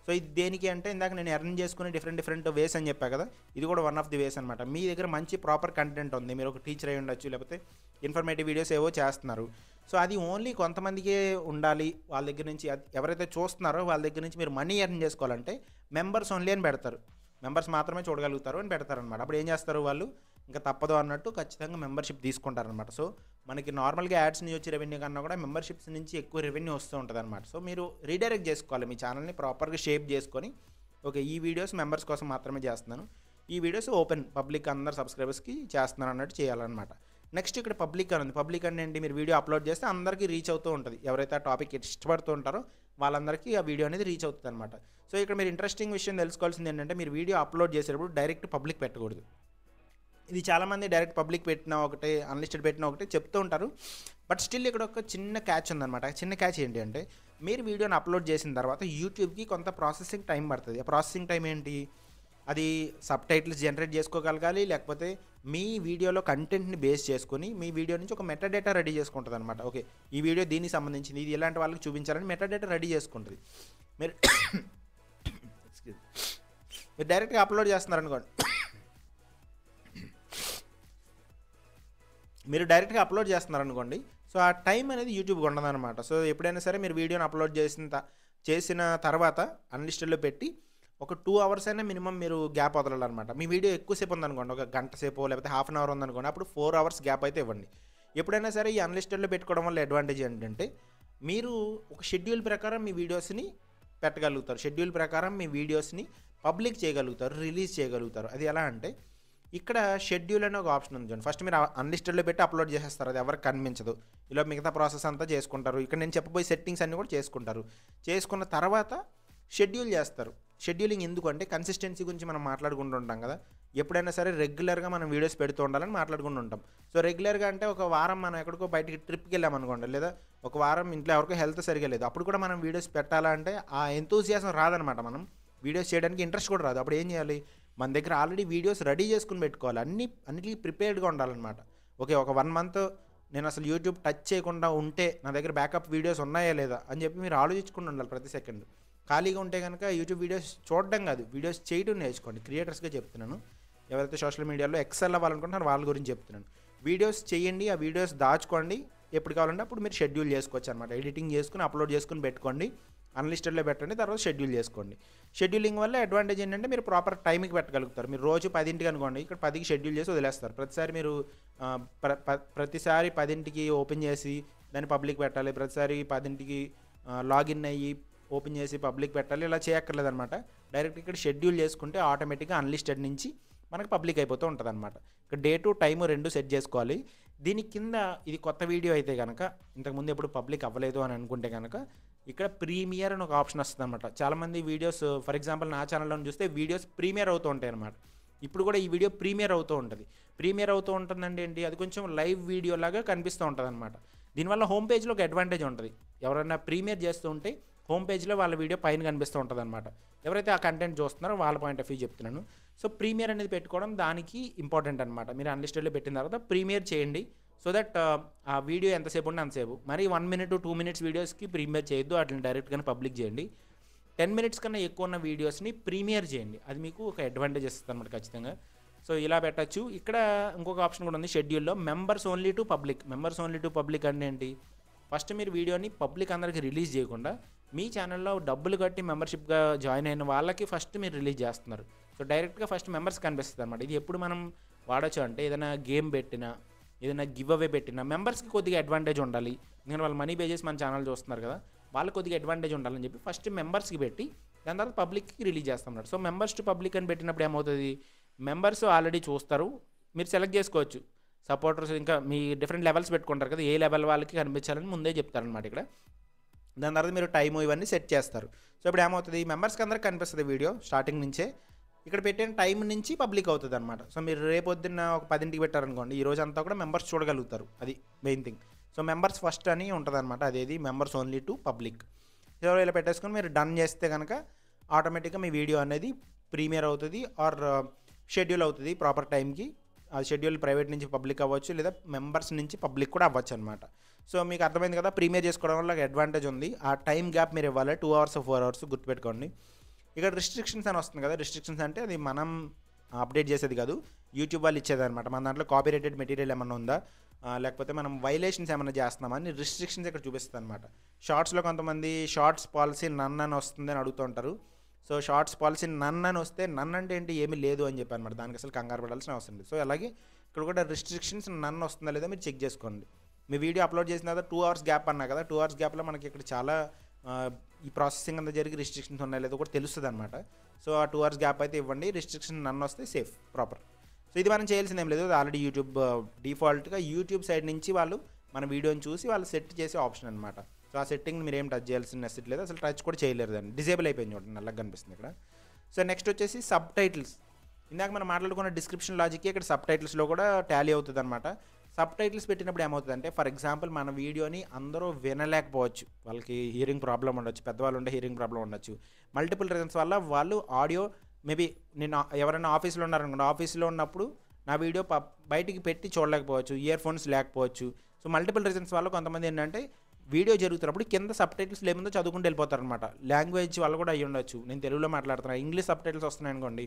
సో ఇది దేనికి అంటే ఇందాక నేను ఎర్న్ చేసుకునే డిఫరెంట్ వేస్ అని చెప్పా కదా, ఇది కూడా వన్ ఆఫ్ ది వేస్ అనమాట. మీ దగ్గర మంచి ప్రాపర్ కంటెంట్ ఉంది, మీరు ఒక టీచర్ అయి ఉండొచ్చు, లేకపోతే ఇన్ఫర్మేటివ్ వీడియోస్ ఏవో చేస్తున్నారు. సో అది ఓన్లీ కొంతమందికే ఉండాలి, వాళ్ళ దగ్గర నుంచి ఎవరైతే చూస్తున్నారో వాళ్ళ దగ్గర నుంచి మీరు మనీ ఎర్న్ చేసుకోవాలంటే మెంబర్స్ ఓన్లీ అని పెడతారు. మెంబర్స్ మాత్రమే చూడగలుగుతారు అని పెడతారనమాట. అప్పుడు ఏం చేస్తారు వాళ్ళు, ఇంకా తప్పదు అన్నట్టు ఖచ్చితంగా మెంబర్షిప్ తీసుకుంటారనమాట. సో మనకి నార్మల్గా యాడ్స్ నుంచి వచ్చే రెవెన్యూ కన్నా కూడా మెంబర్షిప్స్ నుంచి ఎక్కువ రెవెన్యూ వస్తూ ఉంటుంది అనమాట. సో మీరు రీడైరెక్ట్ చేసుకోవాలి మీ ఛానల్ని, ప్రాపర్గా షేప్ చేసుకొని ఓకే ఈ వీడియోస్ మెంబర్స్ కోసం మాత్రమే చేస్తున్నాను, ఈ వీడియోస్ ఓపెన్ పబ్లిక్ అందరు సబ్స్క్రైబర్స్కి చేస్తున్నాను అన్నట్టు చేయాలన్నమాట. నెక్స్ట్ ఇక్కడ పబ్లిక్ అని ఉంది. పబ్లిక్ అంటే ఏంటి, మీరు వీడియో అప్లోడ్ చేస్తే అందరికీ రీచ్ అవుతూ ఉంటుంది. ఎవరైతే ఆ టాపిక్ ఇష్టపడుతూ ఉంటారో వాళ్ళందరికీ ఆ వీడియో అనేది రీచ్ అవుతుంది అనమాట. సో ఇక్కడ మీరు ఇంట్రెస్టింగ్ విషయం తెలుసుకోవాల్సింది ఏంటంటే, మీరు వీడియో అప్లోడ్ చేసేటప్పుడు డైరెక్ట్ పబ్లిక్ పెట్టకూడదు. ఇది చాలామంది డైరెక్ట్ పబ్లిక్ పెట్టినా ఒకటే, అన్లిస్టెడ్ పెట్టినా ఒకటే చెప్తూ ఉంటారు. బట్ స్టిల్ ఇక్కడ ఒక చిన్న క్యాచ్ ఉందన్నమాట. చిన్న క్యాచ్ ఏంటి అంటే, మీరు వీడియోని అప్లోడ్ చేసిన తర్వాత యూట్యూబ్కి కొంత ప్రాసెసింగ్ టైం పడుతుంది. ఆ ప్రాసెసింగ్ టైం ఏంటి, అది సబ్ టైటిల్స్ జనరేట్ చేసుకోగలగాలి, లేకపోతే మీ వీడియోలో కంటెంట్ని బేస్ చేసుకొని మీ వీడియో నుంచి ఒక మెటాడేటా రెడీ చేసుకుంటుంది అనమాట. ఓకే ఈ వీడియో దీనికి సంబంధించింది, ఇది ఎలాంటి వాళ్ళకి చూపించాలని మెటాడేటా రెడీ చేసుకుంటుంది. మీరు డైరెక్ట్గా అప్లోడ్ చేస్తున్నారనుకోండి, సో ఆ టైం అనేది యూట్యూబ్కి ఉండదన్నమాట. సో ఎప్పుడైనా సరే మీరు వీడియోని అప్లోడ్ చేసిన తర్వాత అన్లిస్టెడ్లో పెట్టి ఒక 2 hours అయినా మినిమం మీరు గ్యాప్ వదలాలన్నమాట. మీ వీడియో ఎక్కువసేపు ఉందనుకోండి, ఒక గంట సేపు లేకపోతే హాఫ్ అన్ అవర్ ఉందనుకోండి, అప్పుడు 4 hours గ్యాప్ అయితే ఇవ్వండి. ఎప్పుడైనా సరే ఈ అన్లిస్టెడ్లో పెట్టుకోవడం వల్ల అడ్వాంటేజ్ ఏంటంటే, మీరు ఒక షెడ్యూల్ ప్రకారం మీ వీడియోస్ని పెట్టగలుగుతారు. షెడ్యూల్ ప్రకారం మీ వీడియోస్ని పబ్లిక్ చేయగలుగుతారు, రిలీజ్ చేయగలుగుతారు. అది ఎలా అంటే ఇక్కడ షెడ్యూల్ అనే ఒక ఆప్షన్ ఉంది చూడండి. ఫస్ట్ మీరు అన్లిస్టెడ్లో పెట్టి అప్లోడ్ చేసేస్తారు, అది ఎవరికి కనిపించదు. ఇలా మిగతా ప్రాసెస్ అంతా చేసుకుంటారు. ఇక్కడ నేను చెప్పబోయే సెట్టింగ్స్ అన్నీ కూడా చేసుకుంటారు. చేసుకున్న తర్వాత షెడ్యూల్ చేస్తారు. షెడ్యూలింగ్ ఎందుకు అంటే కన్సిస్టెన్సీ గురించి మనం మాట్లాడుకుంటూ ఉంటాం కదా. ఎప్పుడైనా సరే రెగ్యులర్గా మనం వీడియోస్ పెడుతూ ఉండాలని మాట్లాడుకుంటూ ఉంటాం. సో రెగ్యులర్గా అంటే ఒక వారం మనం ఎక్కడికో బయటికి ట్రిప్కి వెళ్ళామనుకోండి, లేదా ఒక వారం ఇంట్లో ఎవరికో హెల్త్ సరిగా లేదు, అప్పుడు కూడా మనం వీడియోస్ పెట్టాలంటే ఆ ఎంతూసియాసం రాదనమాట. మనం వీడియోస్ చేయడానికి ఇంట్రెస్ట్ కూడా రాదు. అప్పుడు ఏం చేయాలి, మన దగ్గర ఆల్రెడీ వీడియోస్ రెడీ చేసుకుని పెట్టుకోవాలి. అన్నిటికీ ప్రిపేర్డ్గా ఉండాలన్నమాట. ఓకే, ఒక 1 మంత్ నేను అసలు యూట్యూబ్ టచ్ చేయకుండా ఉంటే నా దగ్గర బ్యాకప్ వీడియోస్ ఉన్నాయా లేదా అని చెప్పి మీరు ఆలోచించుకుంటూ ఉండాలి ప్రతి సెకండ్. ఖాళీగా ఉంటే కనుక యూట్యూబ్ వీడియోస్ చూడడం కాదు, వీడియోస్ చేయడం నేర్చుకోండి. క్రియేటర్స్గా చెప్తున్నాను, ఎవరైతే సోషల్ మీడియాలో ఎక్సెల్ అవ్వాలనుకుంటున్నారో వాళ్ళ గురించి చెప్తున్నాను. వీడియోస్ చేయండి, ఆ వీడియోస్ దాచుకోండి, ఎప్పుడు కావాలంటే అప్పుడు మీరు షెడ్యూల్ చేసుకోవచ్చు అనమాట. ఎడిటింగ్ చేసుకుని అప్లోడ్ చేసుకుని పెట్టుకోండి, అన్లిస్టెడ్లో పెట్టండి, తర్వాత షెడ్యూల్ చేసుకోండి. షెడ్యూలింగ్ వల్ల అడ్వాంటేజ్ ఏంటంటే మీరు ప్రాపర్ టైంకి పెట్టగలుగుతారు. మీరు రోజు 10కి అనుకోండి, ఇక్కడ 10కి షెడ్యూల్ చేసి వదిలేస్తారు. ప్రతిసారి మీరు ప్రతిసారి 10కి ఓపెన్ చేసి దాన్ని పబ్లిక్ పెట్టాలి, ప్రతిసారి 10కి లాగిన్ అయ్యి ఓపెన్ చేసి పబ్లిక్ పెట్టాలి, ఇలా చేయక్కర్లేదనమాట. డైరెక్ట్ ఇక్కడ షెడ్యూల్ చేసుకుంటే ఆటోమేటిక్గా అన్లిస్టెడ్ నుంచి మనకు పబ్లిక్ అయిపోతూ ఉంటుంది అనమాట. ఇక్కడ డేటు టైము 2 సెట్ చేసుకోవాలి. దీని కింద ఇది కొత్త వీడియో అయితే కనుక, ఇంతకుముందు ఎప్పుడు పబ్లిక్ అవ్వలేదు అని అనుకుంటే కనుక ఇక్కడ ప్రీమియర్ అని ఒక ఆప్షన్ వస్తుంది అనమాట. చాలామంది వీడియోస్ ఫర్ ఎగ్జాంపుల్ నా ఛానల్లో చూస్తే వీడియోస్ ప్రీమియర్ అవుతూ ఉంటాయి అనమాట. ఇప్పుడు కూడా ఈ వీడియో ప్రీమియర్ అవుతూ ఉంటుంది. ప్రీమియర్ అవుతూ ఉంటుందంటే ఏంటి, అది కొంచెం లైవ్ వీడియో లాగా కనిపిస్తూ ఉంటుంది అనమాట. దీనివల్ల హోమ్ పేజ్లో ఒక అడ్వాంటేజ్ ఉంటుంది. ఎవరైనా ప్రీమియర్ చేస్తూ ఉంటే హోమ్ పేజ్లో వాళ్ళ వీడియో పైన కనిపిస్తూ ఉంటుంది అనమాట. ఎవరైతే ఆ కంటెంట్ చూస్తున్నారో వాళ్ళ పాయింట్ ఆఫ్ వ్యూ చెప్తున్నాను. సో ప్రీమియర్ అనేది పెట్టుకోవడం దానికి ఇంపార్టెంట్ అనమాట. మీరు అన్లిస్టెడ్లో పెట్టిన తర్వాత ప్రీమియర్ చేయండి. సో దట్ ఆ వీడియో ఎంతసేపు ఉంటే అంతసేపు. మరి 1 minute 2 minutes వీడియోస్కి ప్రీమియర్ చేయొద్దు, వాటిని డైరెక్ట్గానే పబ్లిక్ చేయండి. 10 minutes కన్నా ఎక్కువ ఉన్న వీడియోస్ని ప్రీమియర్ చేయండి, అది మీకు ఒక అడ్వాంటేజ్ ఇస్తుంది అనమాట ఖచ్చితంగా. సో ఇలా పెట్టచ్చు. ఇక్కడ ఇంకొక ఆప్షన్ కూడా ఉంది షెడ్యూల్లో, members only to public. Members only to public అంటే ఏంటి, ఫస్ట్ మీరు వీడియోని పబ్లిక్ అందరికి రిలీజ్ చేయకుండా మీ ఛానల్లో డబ్బులు కట్టి మెంబర్షిప్గా జాయిన్ అయిన వాళ్ళకి ఫస్ట్ మీరు రిలీజ్ చేస్తున్నారు. సో డైరెక్ట్గా ఫస్ట్ మెంబర్స్ కనిపిస్తుంది అనమాట. ఇది ఎప్పుడు మనం వాడచ్చు అంటే ఏదైనా గేమ్ పెట్టినా, ఏదైనా గివ్ అవే పెట్టినా మెంబర్స్కి కొద్దిగా అడ్వాంటేజ్ ఉండాలి. ఎందుకంటే వాళ్ళు మనీ పే చేసి మన ఛానల్ చూస్తున్నారు కదా, వాళ్ళకి కొద్దిగా అడ్వాంటేజ్ ఉండాలని చెప్పి ఫస్ట్ మెంబర్స్కి పెట్టి దాని తర్వాత పబ్లిక్కి రిలీజ్ చేస్తున్నారు. సో మెంబర్స్ టు పబ్లిక్ అని పెట్టినప్పుడు ఏమవుతుంది, మెంబర్స్ ఆల్రెడీ చూస్తారు, మీరు సెలెక్ట్ చేసుకోవచ్చు. సపోర్టర్స్ ఇంకా మీ డిఫరెంట్ లెవెల్స్ పెట్టుకుంటారు కదా, ఏ లెవెల్ వాళ్ళకి కనిపించాలని ముందే చెప్తారనమాట ఇక్కడ. దాని తర్వాత మీరు టైము ఇవన్నీ సెట్ చేస్తారు. సో ఇప్పుడు ఏమవుతుంది, మెంబర్స్కి అందరికి కనిపిస్తుంది వీడియో స్టార్టింగ్ నుంచే. ఇక్కడ పెట్టిన టైం నుంచి పబ్లిక్ అవుతుంది అనమాట. సో మీరు రేపొద్దున్న ఒక 10కి పెట్టారనుకోండి, ఈ రోజు అంతా కూడా మెంబర్స్ చూడగలుగుతారు, అది main thing. So members first అని ఉంటుంది అనమాట, అదేది members only to public. So ఇలా పెట్టేసుకొని మీరు డన్ చేస్తే కనుక ఆటోమేటిక్గా మీ వీడియో అనేది ప్రీమియర్ అవుతుంది ఆర్ షెడ్యూల్ అవుతుంది ప్రాపర్ టైంకి. ఆ షెడ్యూల్ ప్రైవేట్ నుంచి పబ్లిక్ అవ్వచ్చు, లేదా మెంబర్స్ నుంచి పబ్లిక్ కూడా అవ్వచ్చు అనమాట. సో మీకు అర్థమైంది కదా, ప్రీమియర్ చేసుకోవడం వల్ల అడ్వాంటేజ్ ఉంది. ఆ టైం గ్యాప్ మీరు ఇవ్వాలి, 2 hours 4 hours గుర్తుపెట్టుకోండి. ఇక్కడ రిస్ట్రిక్షన్స్ అని వస్తుంది కదా, రిస్ట్రిక్షన్స్ అంటే అది మనం అప్డేట్ చేసేది కాదు, యూట్యూబ్ వాళ్ళు ఇచ్చేది అనమాట. మన దాంట్లో కాపీరైటెడ్ మెటీరియల్ ఏమన్నా ఉందా, లేకపోతే మనం వైలేషన్స్ ఏమైనా చేస్తున్నామా అని రిస్ట్రిక్షన్స్ ఇక్కడ చూపిస్తుంది అనమాట. షార్ట్స్లో కొంతమంది షార్ట్స్ పాలసీ నన్ అని వస్తుంది అని అడుగుతూ ఉంటారు. సో షార్ట్స్ పాలసీ నన్ అని వస్తే నన్ అంటే ఏంటి, ఏమీ లేదు అని చెప్పి అనమాట, దానికి అసలు కంగారు పడాల్సిన అవసరం లేదు. సో అలాగే ఇక్కడ కూడా రిస్ట్రిక్షన్స్ నన్ వస్తుందా లేదా మీరు చెక్ చేసుకోండి. మీ వీడియో అప్లోడ్ చేసిన తర్వాత 2 hours గ్యాప్ అన్నా కదా, 2 hours గ్యాప్లో మనకి ఇక్కడ చాలా ఈ ప్రాసెసింగ్ అంతా జరిగి రిస్ట్రిక్షన్స్ ఉన్నాయి లేదో కూడా తెలుస్తుంది అనమాట. సో ఆ 2 hours గ్యాప్ అయితే ఇవ్వండి, రిస్ట్రిక్షన్ నన్ను వస్తే సేఫ్ ప్రాపర్. సో ఇది మనం చేయాల్సింది ఏం లేదు, ఆల్రెడీ యూట్యూబ్ డిఫాల్ట్గా యూట్యూబ్ సైడ్ నుంచి వాళ్ళు మన వీడియోని చూసి వాళ్ళు సెట్ చేసే ఆప్షన్ అనమాట. సో ఆ సెట్టింగ్ మీరు ఏం టచ్ చేయాల్సిన నెసెసిటీ లేదు, అసలు టచ్ కూడా చేయలేరు, దాన్ని డిజేబుల్ అయిపోయింది చూడండి, నల్లగా కనిపిస్తుంది ఇక్కడ. సో నెక్స్ట్ వచ్చేసి సబ్ టైటిల్స్. ఇందాక మనం మాట్లాడుకున్న డిస్క్రిప్షన్ లాజిక్కి ఇక్కడ సబ్ టైటిల్స్లో కూడా టాలీ అవుతుంది అనమాట. సబ్ టైటిల్స్ పెట్టినప్పుడు ఏమవుతుందంటే, ఫర్ ఎగ్జాంపుల్ మన వీడియోని అందరూ వినలేకపోవచ్చు, వాళ్ళకి హియరింగ్ ప్రాబ్లం ఉండొచ్చు, పెద్దవాళ్ళు ఉంటే హియరింగ్ ప్రాబ్లం ఉండొచ్చు, మల్టిపుల్ రీజన్స్ వల్ల వాళ్ళు ఆడియో మేబీ నేను ఎవరైనా ఆఫీస్లో ఉన్నారనుకోండి, ఆఫీస్లో ఉన్నప్పుడు నా వీడియో బయటికి పెట్టి చూడలేకపోవచ్చు, ఇయర్ ఫోన్స్ లేకపోవచ్చు. సో మల్టిపుల్ రీజన్స్ వల్ల కొంతమంది ఏంటంటే వీడియో జరుగుతున్నప్పుడు కింద సబ్ టైటిల్స్ ఏముందో చదువుకుంటూ వెళ్ళిపోతారనమాట. లాంగ్వేజ్ వల్ల కూడా అయ్యి ఉండొచ్చు, నేను తెలుగులో మాట్లాడుతున్నాను, ఇంగ్లీష్ సబ్ టైటిల్స్ వస్తున్నాయి అనుకోండి,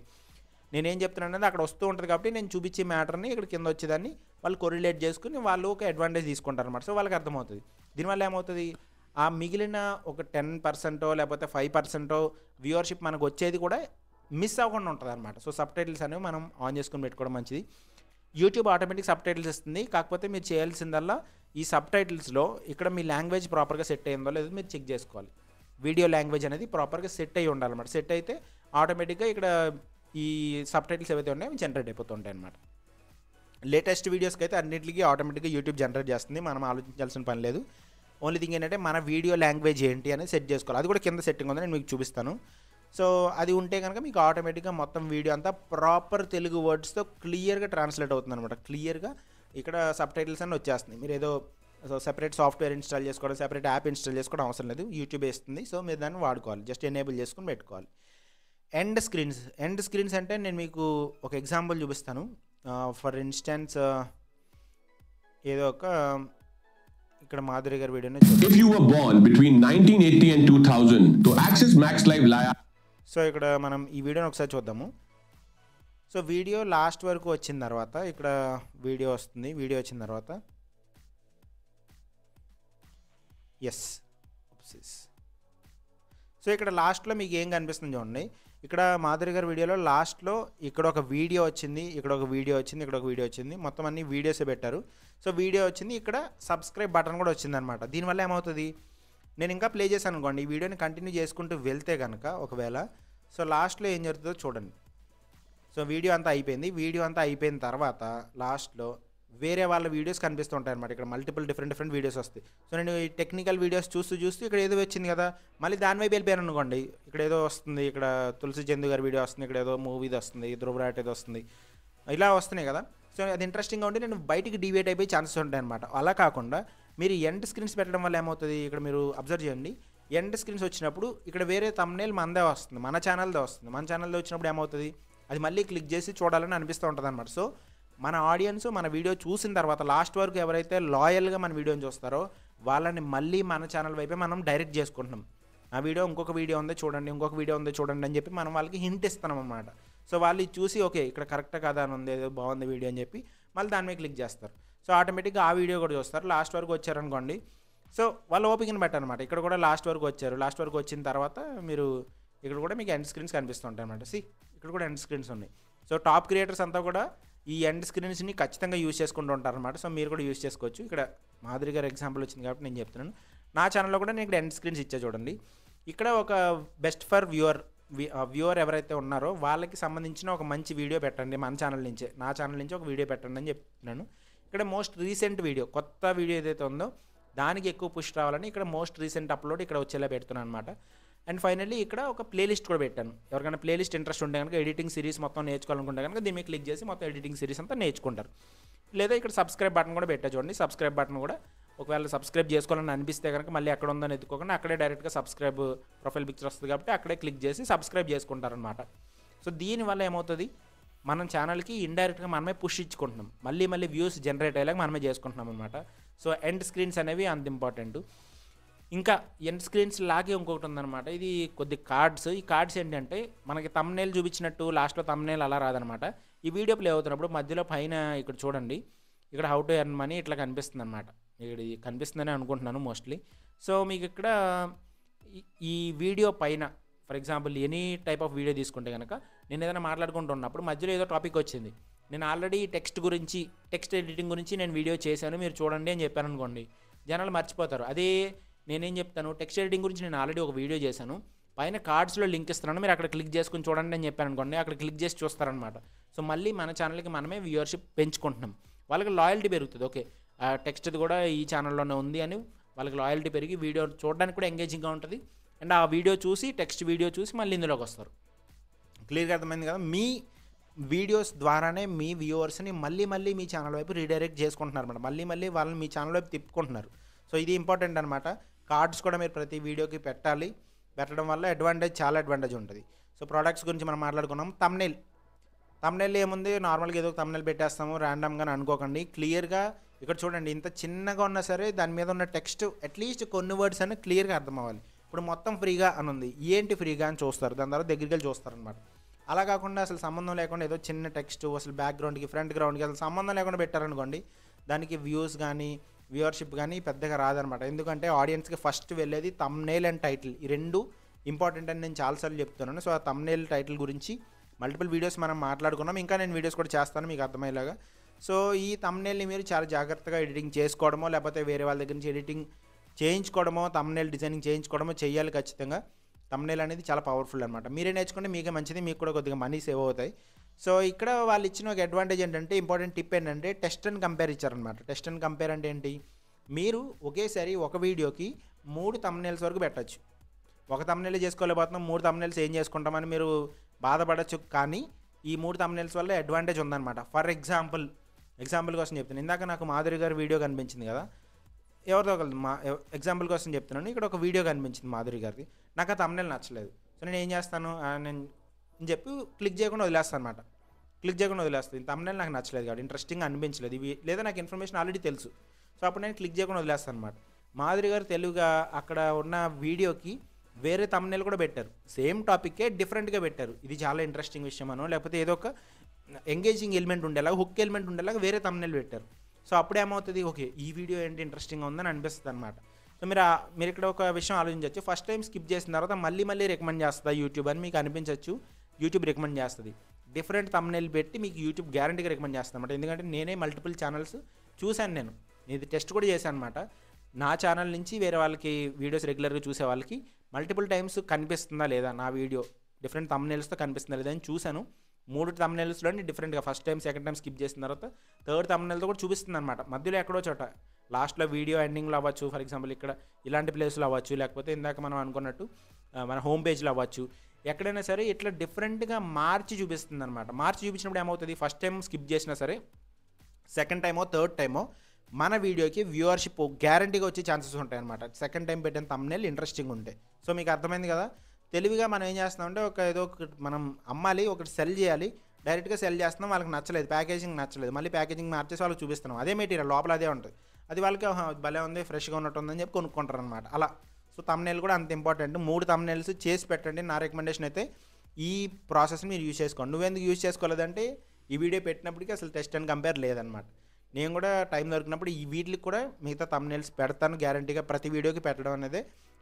నేనేం చెప్తున్నాను అనేది అక్కడ వస్తూ ఉంటుంది కాబట్టి నేను చూపించే మ్యాటర్ని ఇక్కడ కింద వచ్చేదాన్ని వాళ్ళు కొరిలేట్ చేసుకుని వాళ్ళు ఒక అడ్వాంటేజ్ తీసుకుంటారు అనమాట. సో వాళ్ళకి అర్థమవుతుంది. దీనివల్ల ఏమవుతుంది, ఆ మిగిలిన ఒక 10% లేకపోతే 5% వ్యూవర్షిప్ మనకు వచ్చేది కూడా మిస్ అవ్వకుండా ఉంటుంది అనమాట. సో సబ్ టైటిల్స్ అనేవి మనం ఆన్ చేసుకుని పెట్టుకోవడం మంచిది. యూట్యూబ్ ఆటోమేటిక్ సబ్ టైటిల్స్ ఇస్తుంది, కాకపోతే మీరు చేయాల్సిందల్లా ఈ సబ్ టైటిల్స్లో ఇక్కడ మీ లాంగ్వేజ్ ప్రాపర్గా సెట్ అయ్యిందో లేదో మీరు చెక్ చేసుకోవాలి. వీడియో లాంగ్వేజ్ అనేది ప్రాపర్గా సెట్ అయ్యి ఉండాలన్నమాట. సెట్ అయితే ఆటోమేటిక్గా ఇక్కడ ఈ సబ్ టైటిల్స్ ఏవైతే ఉన్నాయో అవి జనరేట్ అయిపోతుంటాయి అనమాట. లేటెస్ట్ వీడియోస్కి అయితే అన్నింటికి ఆటోమేటిక్గా యూట్యూబ్ జనరేట్ చేస్తుంది, మనం ఆలోచించాల్సిన పని లేదు. ఓన్లీ థింగ్ ఏంటంటే మన వీడియో లాంగ్వేజ్ ఏంటి అనేది సెట్ చేసుకోవాలి. అది కూడా కింద సెట్టింగ్ ఉంది, నేను మీకు చూపిస్తాను. సో అది ఉంటే కనుక మీకు ఆటోమేటిక్గా మొత్తం వీడియో అంతా ప్రాపర్ తెలుగు వర్డ్స్తో క్లియర్గా ట్రాన్స్లేట్ అవుతుంది అనమాట. క్లియర్గా ఇక్కడ సబ్ టైటిల్స్ అన్నీ వచ్చేస్తున్నాయి. మీరు ఏదో సెపరేట్ సాఫ్ట్వేర్ ఇన్స్టాల్ చేసుకోవడం, సెపరేట్ యాప్ ఇన్స్టాల్ చేసుకోవడం అవసరం లేదు, యూట్యూబ్ వేస్తుంది. సో మీరు దాన్ని వాడుకోవాలి, జస్ట్ ఎనేబుల్ చేసుకుని పెట్టుకోవాలి. ఎండ్ స్క్రీన్స్ అంటే నేను మీకు ఒక ఎగ్జాంపుల్ చూపిస్తాను. ఫర్ ఇన్స్టెన్స్ ఏదో ఒక ఇక్కడ మాధురి గారి వీడియోని If you were born between 1980 and 2000 to access Max Live Live. So ఇక్కడ మనం ఈ వీడియోని ఒకసారి చూద్దాము. సో వీడియో లాస్ట్ వరకు వచ్చిన తర్వాత ఇక్కడ వీడియో వస్తుంది. వీడియో వచ్చిన తర్వాత ఎస్, సో ఇక్కడ లాస్ట్లో మీకు ఏం కనిపిస్తుంది చూడండి. ఇక్కడ మాధురి గారి వీడియోలో లాస్ట్లో ఇక్కడ ఒక వీడియో వచ్చింది, ఇక్కడ ఒక వీడియో వచ్చింది, ఇక్కడ ఒక వీడియో వచ్చింది, మొత్తం అన్ని వీడియోసే పెట్టారు. సో వీడియో వచ్చింది, ఇక్కడ సబ్స్క్రైబ్ బటన్ కూడా వచ్చిందనమాట. దీనివల్ల ఏమవుతుంది, నేను ఇంకా ప్లే చేశాను అనుకోండి, ఈ వీడియోని కంటిన్యూ చేసుకుంటూ వెళ్తే కనుక ఒకవేళ, సో లాస్ట్లో ఏం జరుగుతుందో చూడండి. సో వీడియో అంతా అయిపోయింది. వీడియో అంతా అయిపోయిన తర్వాత లాస్ట్లో వేరే వాళ్ళ వీడియోస్ కనిపిస్తుంటాయి అనమాట. ఇక్కడ మల్టిపుల్ డిఫరెంట్ వీడియోస్ వస్తాయి. సో నేను ఈ టెక్నికల్ వీడియోస్ చూస్తూ ఇక్కడ ఏదో వచ్చింది కదా, మళ్ళీ దాని వైపు వెళ్ళిపోయాను అనుకోండి, ఇక్కడ ఏదో వస్తుంది, ఇక్కడ తులసి చందు గారి వీడియో వస్తుంది, ఇక్కడ ఏదో మూవీది వస్తుంది, ధ్రువరాట్ ఏదో వస్తుంది, ఇలా వస్తున్నాయి కదా. సో అది ఇంట్రెస్టింగ్గా ఉంటే నేను బయటికి డివేట్ అయిపోయి ఛాన్సెస్ ఉంటాయి అనమాట. అలా కాకుండా మీరు ఎండ్ స్క్రీన్స్ పెట్టడం వల్ల ఏమవుతుంది, ఇక్కడ మీరు అబ్జర్వ్ చేయండి, ఎండ్ స్క్రీన్స్ వచ్చినప్పుడు ఇక్కడ వేరే థంబ్నెయిల్ మనదే వస్తుంది, మన ఛానల్దే వస్తుంది. మన ఛానల్దే వచ్చినప్పుడు ఏమవుతుంది, అది మళ్ళీ క్లిక్ చేసి చూడాలని అనిపిస్తూ ఉంటుంది అనమాట. సో మన ఆడియన్స్ మన వీడియో చూసిన తర్వాత లాస్ట్ వరకు ఎవరైతే లాయల్గా మన వీడియోని చూస్తారో వాళ్ళని మళ్ళీ మన ఛానల్ వైపే మనం డైరెక్ట్ చేసుకుంటున్నాం. ఆ వీడియో ఇంకొక వీడియో ఉందో చూడండి, ఇంకొక వీడియో ఉందో చూడండి అని చెప్పి మనం వాళ్ళకి హింట్ ఇస్తున్నాం అనమాట. సో వాళ్ళు చూసి ఓకే ఇక్కడ కరెక్ట్ కదా అని ఉంది, ఏదో బాగుంది వీడియో అని చెప్పి మళ్ళీ దాని మీద క్లిక్ చేస్తారు. సో ఆటోమేటిక్గా ఆ వీడియో కూడా చూస్తారు. లాస్ట్ వరకు వచ్చారనుకోండి, సో వాళ్ళు ఓపికని పెట్టారనమాట. ఇక్కడ కూడా లాస్ట్ వరకు వచ్చారు. లాస్ట్ వరకు వచ్చిన తర్వాత మీరు ఇక్కడ కూడా మీకు ఎండ్ స్క్రీన్స్ కనిపిస్తుంటాయి అనమాట. ఇక్కడ కూడా ఎండ్ స్క్రీన్స్ ఉన్నాయి. సో టాప్ క్రియేటర్స్ అంతా కూడా ఈ ఎండ్ స్క్రీన్స్ని ఖచ్చితంగా యూజ్ చేసుకుంటూ ఉంటారు అనమాట. సో మీరు కూడా యూజ్ చేసుకోవచ్చు. ఇక్కడ మాధురి గారి ఎగ్జాంపుల్ వచ్చింది కాబట్టి నేను చెప్తున్నాను. నా ఛానల్లో కూడా నేను ఇక్కడ ఎండ్ స్క్రీన్స్ ఇచ్చా చూడండి. ఇక్కడ ఒక బెస్ట్ ఫర్ వ్యూవర్ ఎవరైతే ఉన్నారో వాళ్ళకి సంబంధించిన ఒక మంచి వీడియో పెట్టండి, మన ఛానల్ నుంచే, నా ఛానల్ నుంచి ఒక వీడియో పెట్టండి అని చెప్తున్నాను. ఇక్కడ మోస్ట్ రీసెంట్ వీడియో, కొత్త వీడియో ఏదైతే ఉందో దానికి ఎక్కువ పుష్ రావాలని ఇక్కడ మోస్ట్ రీసెంట్ అప్లోడ్ ఇక్కడ వచ్చేలా పెడుతున్నాను అనమాట. అండ్ ఫైనల్లీ ఇక్కడ ఒక ప్లేలిస్ట్ కూడా పెట్టాను. ఎవరికైనా ప్లేలిస్ట్ ఇంట్రెస్ట్ ఉంటే కనుక ఎడిటింగ్ సిరీస్ మొత్తం నేర్చుకోవాలనుకుంటే కనుక దీన్ని మీద క్లిక్ చేసి మొత్తం ఎడిటింగ్ సిరీస్ అంతా నేర్చుకుంటారు. లేదా ఇక్కడ సబ్స్క్రైబ్ బటన్ కూడా పెట్టా చూడండి. సబ్స్క్రైబ్ బటన్ కూడా ఒకవేళ సబ్స్క్రైబ్ చేసుకోవాలని అనిపిస్తే కనుక మళ్ళీ ఎక్కడ ఉందని ఎత్తుకోకుండా అక్కడే డైరెక్ట్గా సబ్స్క్రైబ్ ప్రొఫైల్ పిక్చర్ వస్తుంది కాబట్టి అక్కడే క్లిక్ చేసి సబ్స్క్రైబ్ చేసుకుంటారనమాట. సో దీనివల్ల ఏమవుతుంది, మనం ఛానల్కి ఇండైరెక్ట్గా మనమే పుష్ ఇచ్చుకుంటున్నాం, మళ్ళీ వ్యూస్ జనరేట్ అయ్యేలాగా మనమే చేసుకుంటున్నాం అనమాట. సో ఎండ్ స్క్రీన్స్ అనేవి అంత ఇంపార్టెంట్. ఇంకా ఎండ్ స్క్రీన్స్ లాగే ఇంకొకటి ఉందన్నమాట, ఇది కొద్ది కార్డ్స్. ఈ కార్డ్స్ ఏంటంటే మనకి థంబ్నెయిల్ చూపించినట్టు లాస్ట్లో థంబ్నెయిల్ అలా రాదనమాట. ఈ వీడియో ప్లే అవుతున్నప్పుడు మధ్యలో పైన ఇక్కడ చూడండి, ఇక్కడ హౌ టు ఎర్న్ మనీ ఇట్లా కనిపిస్తుంది అనమాట. ఇక్కడ కనిపిస్తుందని అనుకుంటున్నాను మోస్ట్లీ. సో మీకు ఇక్కడ ఈ వీడియో పైన for example any type of video తీసుకుంటే కనుక నేను ఏదైనా మాట్లాడుకుంటున్నప్పుడు మధ్యలో ఏదో టాపిక్ వచ్చింది, నేను ఆల్రెడీ టెక్స్ట్ ఎడిటింగ్ గురించి నేను వీడియో చేశాను మీరు చూడండి అని చెప్పాను అనుకోండి, జనాలు మర్చిపోతారు. అదే నేనేం చెప్తాను, టెక్స్ట్ ఎడిటింగ్ గురించి నేను ఆల్రెడీ ఒక వీడియో చేశాను, పైన కార్డ్స్లో లింక్ ఇస్తున్నాను, మీరు అక్కడ క్లిక్ చేసుకుని చూడండి అని చెప్పాను అనుకోండి, అక్కడ క్లిక్ చేసి చూస్తారనమాట. సో మళ్ళీ మన ఛానల్కి మనమే వ్యూవర్షిప్ పెంచుకుంటున్నాం, వాళ్ళకి లాయల్టీ పెరుగుతుంది. ఓకే టెక్స్ట్ది కూడా ఈ ఛానల్లోనే ఉంది అని వాళ్ళకి లాయల్టీ పెరిగి వీడియో చూడడానికి కూడా ఎంగేజింగ్గా ఉంటుంది. అండ్ ఆ వీడియో చూసి టెక్స్ట్ వీడియో చూసి మళ్ళీ ఇందులోకి వస్తారు. క్లియర్గా అర్థమైంది కదా, మీ వీడియోస్ ద్వారానే మీ వ్యూవర్స్ని మళ్ళీ మీ ఛానల్ వైపు రీడైరెక్ట్ చేసుకుంటున్నారు అనమాట, మళ్ళీ వాళ్ళని మీ ఛానల్ వైపు తిప్పుకుంటున్నారు. సో ఇది ఇంపార్టెంట్ అనమాట. కార్డ్స్ కూడా మీరు ప్రతి వీడియోకి పెట్టడం వల్ల చాలా అడ్వాంటేజ్ ఉంటుంది. సో ప్రోడక్ట్స్ గురించి మనం మాట్లాడుకున్నాం. థంబ్నెయిల్ ఏముంది, నార్మల్గా ఏదో థంబ్నెయిల్ పెట్టేస్తాము ర్యాండమ్గా అనుకోకండి. క్లియర్గా ఇక్కడ చూడండి, ఇంత చిన్నగా ఉన్నా సరే దాని మీద ఉన్న టెక్స్ట్ అట్లీస్ట్ కొన్ని వర్డ్స్ అని క్లియర్గా అర్థం అవ్వాలి. ఇప్పుడు మొత్తం ఫ్రీగా అని ఉంది, ఏంటి ఫ్రీగా అని చూస్తారు, దాని తర్వాత దగ్గరికి వెళ్ళి చూస్తారనమాట. అలా కాకుండా అసలు సంబంధం లేకుండా ఏదో చిన్న టెక్స్ట్ అసలు బ్యాక్గ్రౌండ్కి ఫ్రంట్ గ్రౌండ్కి అసలు సంబంధం లేకుండా పెట్టారనుకోండి, దానికి వ్యూస్ కానీ వ్యూవర్షిప్ కానీ పెద్దగా రాదనమాట. ఎందుకంటే ఆడియన్స్కి ఫస్ట్ వెళ్ళేది థంబ్నెయిల్ అండ్ టైటిల్, ఈ రెండు ఇంపార్టెంట్ అని నేను చాలాసార్లు చెప్తున్నాను. సో ఆ థంబ్నెయిల్ టైటిల్ గురించి మల్టిపుల్ వీడియోస్ మనం మాట్లాడుకున్నాం, ఇంకా నేను వీడియోస్ కూడా చేస్తాను మీకు అర్థమయ్యేలాగా. సో ఈ థంబ్నెయిల్ని మీరు చాలా జాగ్రత్తగా ఎడిటింగ్ చేసుకోవడమో లేకపోతే వేరే వాళ్ళ దగ్గర నుంచి ఎడిటింగ్ చేయించుకోవడమో థంబ్నెయిల్ డిజైనింగ్ చేయించుకోవడమో చేయాలి ఖచ్చితంగా. తమ్నెయిల్ అనేది చాలా పవర్ఫుల్ అనమాట. మీరే నేర్చుకుంటే మీకే మంచిది, మీకు కూడా కొద్దిగా మనీ సేవ్ అవుతాయి. సో ఇక్కడ వాళ్ళు ఇచ్చిన ఒక అడ్వాంటేజ్ ఏంటంటే, ఇంపార్టెంట్ టిప్ ఏంటంటే టెస్ట్ అండ్ కంపేర్ ఇచ్చారనమాట. టెస్ట్ అండ్ కంపేర్ అంటే ఏంటి, మీరు ఒకేసారి ఒక వీడియోకి 3 తమ్నెయిల్స్ వరకు పెట్టచ్చు. ఒక తమ్నెయిల్ చేసుకోలేకపోతున్నాం, 3 తమ్నెయిల్స్ ఏం చేసుకుంటామని మీరు బాధపడచ్చు. కానీ ఈ 3 తమ్నెయిల్స్ వల్ల అడ్వాంటేజ్ ఉందన్నమాట. ఫర్ ఎగ్జాంపుల్ కోసం చెప్తాను. ఇందాక నాకు మాధురి గారి వీడియో కనిపించింది కదా, ఎవరిదో ఒకరు ఎగ్జాంపుల్ కోసం చెప్తున్నాను. ఇక్కడ ఒక వీడియో కనిపించింది మాధురి గారిది, నాకు ఆ తమ్నెయిల్ నచ్చలేదు. సో నేను ఏం చేస్తాను, నేను చెప్పి క్లిక్ చేయకుండా వదిలేస్తాను అనమాట. క్లిక్ చేయకుండా వదిలేస్తాను. తమ్నెయిల్ నాకు నచ్చలేదు కాబట్టి, ఇంట్రెస్టింగ్ అనిపించలేదు ఇవి, లేదా నాకు ఇన్ఫర్మేషన్ ఆల్రెడీ తెలుసు. సో అప్పుడు నేను క్లిక్ చేయకుండా వదిలేస్తాను అనమాట. మాధురి గారు తెలుగుగా అక్కడ ఉన్న వీడియోకి వేరే తమ్నెయిల్ కూడా పెట్టారు, సేమ్ టాపిక్కే డిఫరెంట్గా పెట్టారు. ఇది చాలా ఇంట్రెస్టింగ్ విషయం అనో, లేకపోతే ఏదో ఒక ఎంగేజింగ్ ఎలిమెంట్ ఉండేలాగా, హుక్ ఎలిమెంట్ ఉండేలాగా వేరే తమ్నెయిల్ పెట్టారు. సో అప్పుడు ఏమవుతుంది, ఓకే ఈ వీడియో ఏంటి ఇంట్రెస్టింగ్గా ఉందని అనిపిస్తుంది అనమాట. సో మీరు ఇక్కడ ఒక విషయం ఆలోచించవచ్చు. ఫస్ట్ టైం స్కిప్ చేసిన తర్వాత మళ్ళీ రికమెండ్ చేస్తుందా యూట్యూబ్ అని మీకు అనిపించవచ్చు. యూట్యూబ్ రికమెండ్ చేస్తుంది. డిఫరెంట్ తమ్నెయిల్ పెట్టి మీకు యూట్యూబ్ గ్యారంటీగా రికమెండ్ చేస్తుంది అనమాట. ఎందుకంటే నేనే మల్టిపుల్ ఛానల్స్ చూశాను, నేను ఇది టెస్ట్ కూడా చేశాను అనమాట. నా ఛానల్ నుంచి వేరే వాళ్ళకి వీడియోస్ రెగ్యులర్గా చూసే వాళ్ళకి మల్టిపుల్ టైమ్స్ కనిపిస్తుందా లేదా నా వీడియో, డిఫరెంట్ తమ్నెయిల్స్తో కనిపిస్తుందా లేదా అని చూశాను. 3 తమ్నెయిల్స్లోని డిఫరెంట్గా first time, second time skip చేసిన తర్వాత థర్డ్ తమ్నెయిల్తో కూడా చూపిస్తుంది అనమాట. మధ్యలో ఎక్కడో చోట లాస్ట్లో వీడియో ఎండింగ్లో అవ్వచ్చు, ఫర్ ఎగ్జాంపుల్ ఇక్కడ ఇలాంటి ప్లేస్లో అవ్వచ్చు, లేకపోతే ఇందాక మనం అనుకున్నట్టు మన హోమ్ పేజ్లో అవ్వచ్చు, ఎక్కడైనా సరే ఇట్లా డిఫరెంట్గా మార్చి చూపిస్తుంది అనమాట. మార్చి చూపించినప్పుడు ఏమవుతుంది, ఫస్ట్ టైం స్కిప్ చేసినా సరే సెకండ్ టైమో థర్డ్ టైమో మన వీడియోకి వ్యూవర్షిప్ గ్యారంటీగా వచ్చే ఛాన్సెస్ ఉంటాయి అనమాట. సెకండ్ టైం పెట్టిన తమ్నెయిల్ ఇంట్రెస్టింగ్ ఉంటాయి. సో మీకు అర్థమైంది కదా. తెలివిగా మనం ఏం చేస్తున్నామంటే ఏదో ఒకటి మనం అమ్మాలి, ఒకటి సెల్ చేయాలి, డైరెక్ట్గా సెల్ చేస్తున్నాం, వాళ్ళకి నచ్చలేదు, ప్యాకేజింగ్ నచ్చలేదు, మళ్ళీ ప్యాకేజింగ్ మార్చేసి వాళ్ళకి చూపిస్తున్నాం. అదే మెటీరియల్ లోపల అదే ఉంటుంది, అది వాళ్ళకి భలే ఉంది, ఫ్రెష్గా ఉన్నట్టు ఉందని చెప్పి కొనుక్కుంటారు అనమాట. అలా సో తమ్నెయిల్ కూడా అంత ఇంపార్టెంట్. 3 తమ్నెయిల్స్ చేసి పెట్టండి. నా రికమెండేషన్ అయితే ఈ ప్రాసెస్ని మీరు యూజ్ చేసుకోండి. నువ్వెందుకు యూజ్ చేసుకోలేదంటే ఈ వీడియో పెట్టినప్పటికీ అసలు టెస్ట్ అండ్ కంపేర్ లేదనమాట. నేను కూడా టైం దొరికినప్పుడు ఈ వీటికి కూడా మిగతా తమ్నెయిల్స్ పెడతాను గ్యారంటీగా. ప్రతి వీడియోకి పెట్టడం అనేది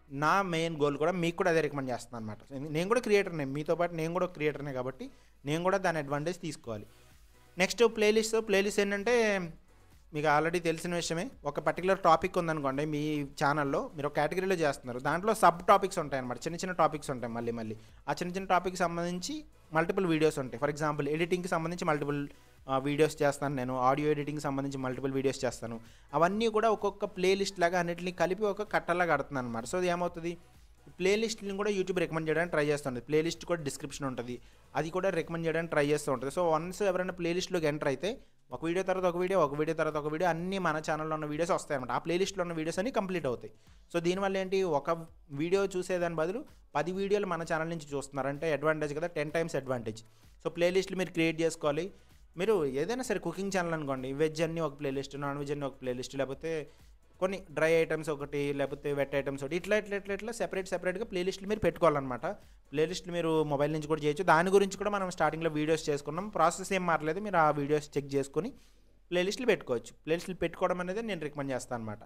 నా మెయిన్ గోల్ కూడా. మీకు కూడా అదే రికమెండ్ చేస్తాను అనమాట. నేను కూడా క్రియేటర్నే, మీతో పాటు నేను కూడా క్రియేటర్నే కాబట్టి నేను కూడా దాని అడ్వాంటేజ్ తీసుకోవాలి. నెక్స్ట్ ప్లేలిస్ట్ ఏంటంటే మీకు ఆల్రెడీ తెలిసిన విషయమే. ఒక పర్టికులర్ టాపిక్ ఉందనుకోండి మీ ఛానల్లో, మీరు ఒక కేటగిరీలో చేస్తున్నారు, దాంట్లో సబ్ టాపిక్స్ ఉంటాయి అనమాట. చిన్న టాపిక్స్ ఉంటాయి. మళ్ళీ ఆ చిన్న టాపిక్కి సంబంధించి మల్టిపుల్ వీడియోస్ ఉంటాయి. ఫర్ ఎగ్జాంపుల్ ఎడిటింగ్కి సంబంధించి మల్టిపుల్ వీడియోస్ చేస్తాను నేను, ఆడియో ఎడిటింగ్కి సంబంధించి మల్టిపుల్ వీడియోస్ చేస్తాను. అవన్నీ కూడా ఒక్కొక్క ప్లేలిస్ట్ లాగా అన్నిటిని కలిపి ఒక కట్టలా కడుతున్నాను అనమాట. సో అది ఏమవుతుంది, ప్లేలిస్ట్ని కూడా యూట్యూబ్ రికమెండ్ చేయడానికి ట్రై చేస్తుంది. ప్లేలిస్ట్ కూడా డిస్క్రిప్షన్ ఉంటుంది, అది కూడా రికమెండ్ చేయడానికి ట్రై చేస్తూ ఉంటుంది. సో వన్స్ ఎవరైనా ప్లేలిస్ట్లోకి ఎంటర్ అయితే ఒక వీడియో తర్వాత ఒక వీడియో తర్వాత ఒక వీడియో అన్నీ మన ఛానల్లో ఉన్న వీడియోస్ వస్తాయన్నమాట. ఆ ప్లేలిస్ట్లో ఉన్న వీడియోస్ అన్నీ కంప్లీట్ అవుతాయి. సో దీనివల్ల ఏంటి, ఒక వీడియో చూసేదాని బదులు 10 వీడియోలు మన ఛానల్ నుంచి చూస్తున్నారంటే అడ్వాంటేజ్ కదా, 10 టైమ్స్ అడ్వాంటేజ్. సో ప్లేలిస్ట్లు మీరు క్రియేట్ చేసుకోవాలి. మీరు ఏదైనా సరే కుకింగ్ ఛానల్ అనుకోండి, వెజ్ అన్నీ ఒక ప్లేలిస్ట్, నాన్ వెజ్ అన్నీ ఒక ప్లేలిస్ట్, లేకపోతే కొన్ని డ్రై ఐటమ్స్ ఒకటి, లేకపోతే వెట్ ఐటమ్స్ ఒకటి, ఇట్లా సెపరేట్గా ప్లేలిస్ట్లు మీరు పెట్టుకోవాలన్నమాట. ప్లేలిస్ట్లు మీరు మొబైల్ నుంచి కూడా చేయొచ్చు. దాని గురించి కూడా మనం స్టార్టింగ్లో వీడియోస్ చేసుకున్నాం. ప్రాసెస్ ఏం మారలేదు, మీరు ఆ వీడియోస్ చెక్ చేసుకొని ప్లేలిస్ట్లు పెట్టుకోవచ్చు. ప్లేలిస్ట్లు పెట్టుకోవడం అనేది నేను రికమెండ్ చేస్తాను అనమాట.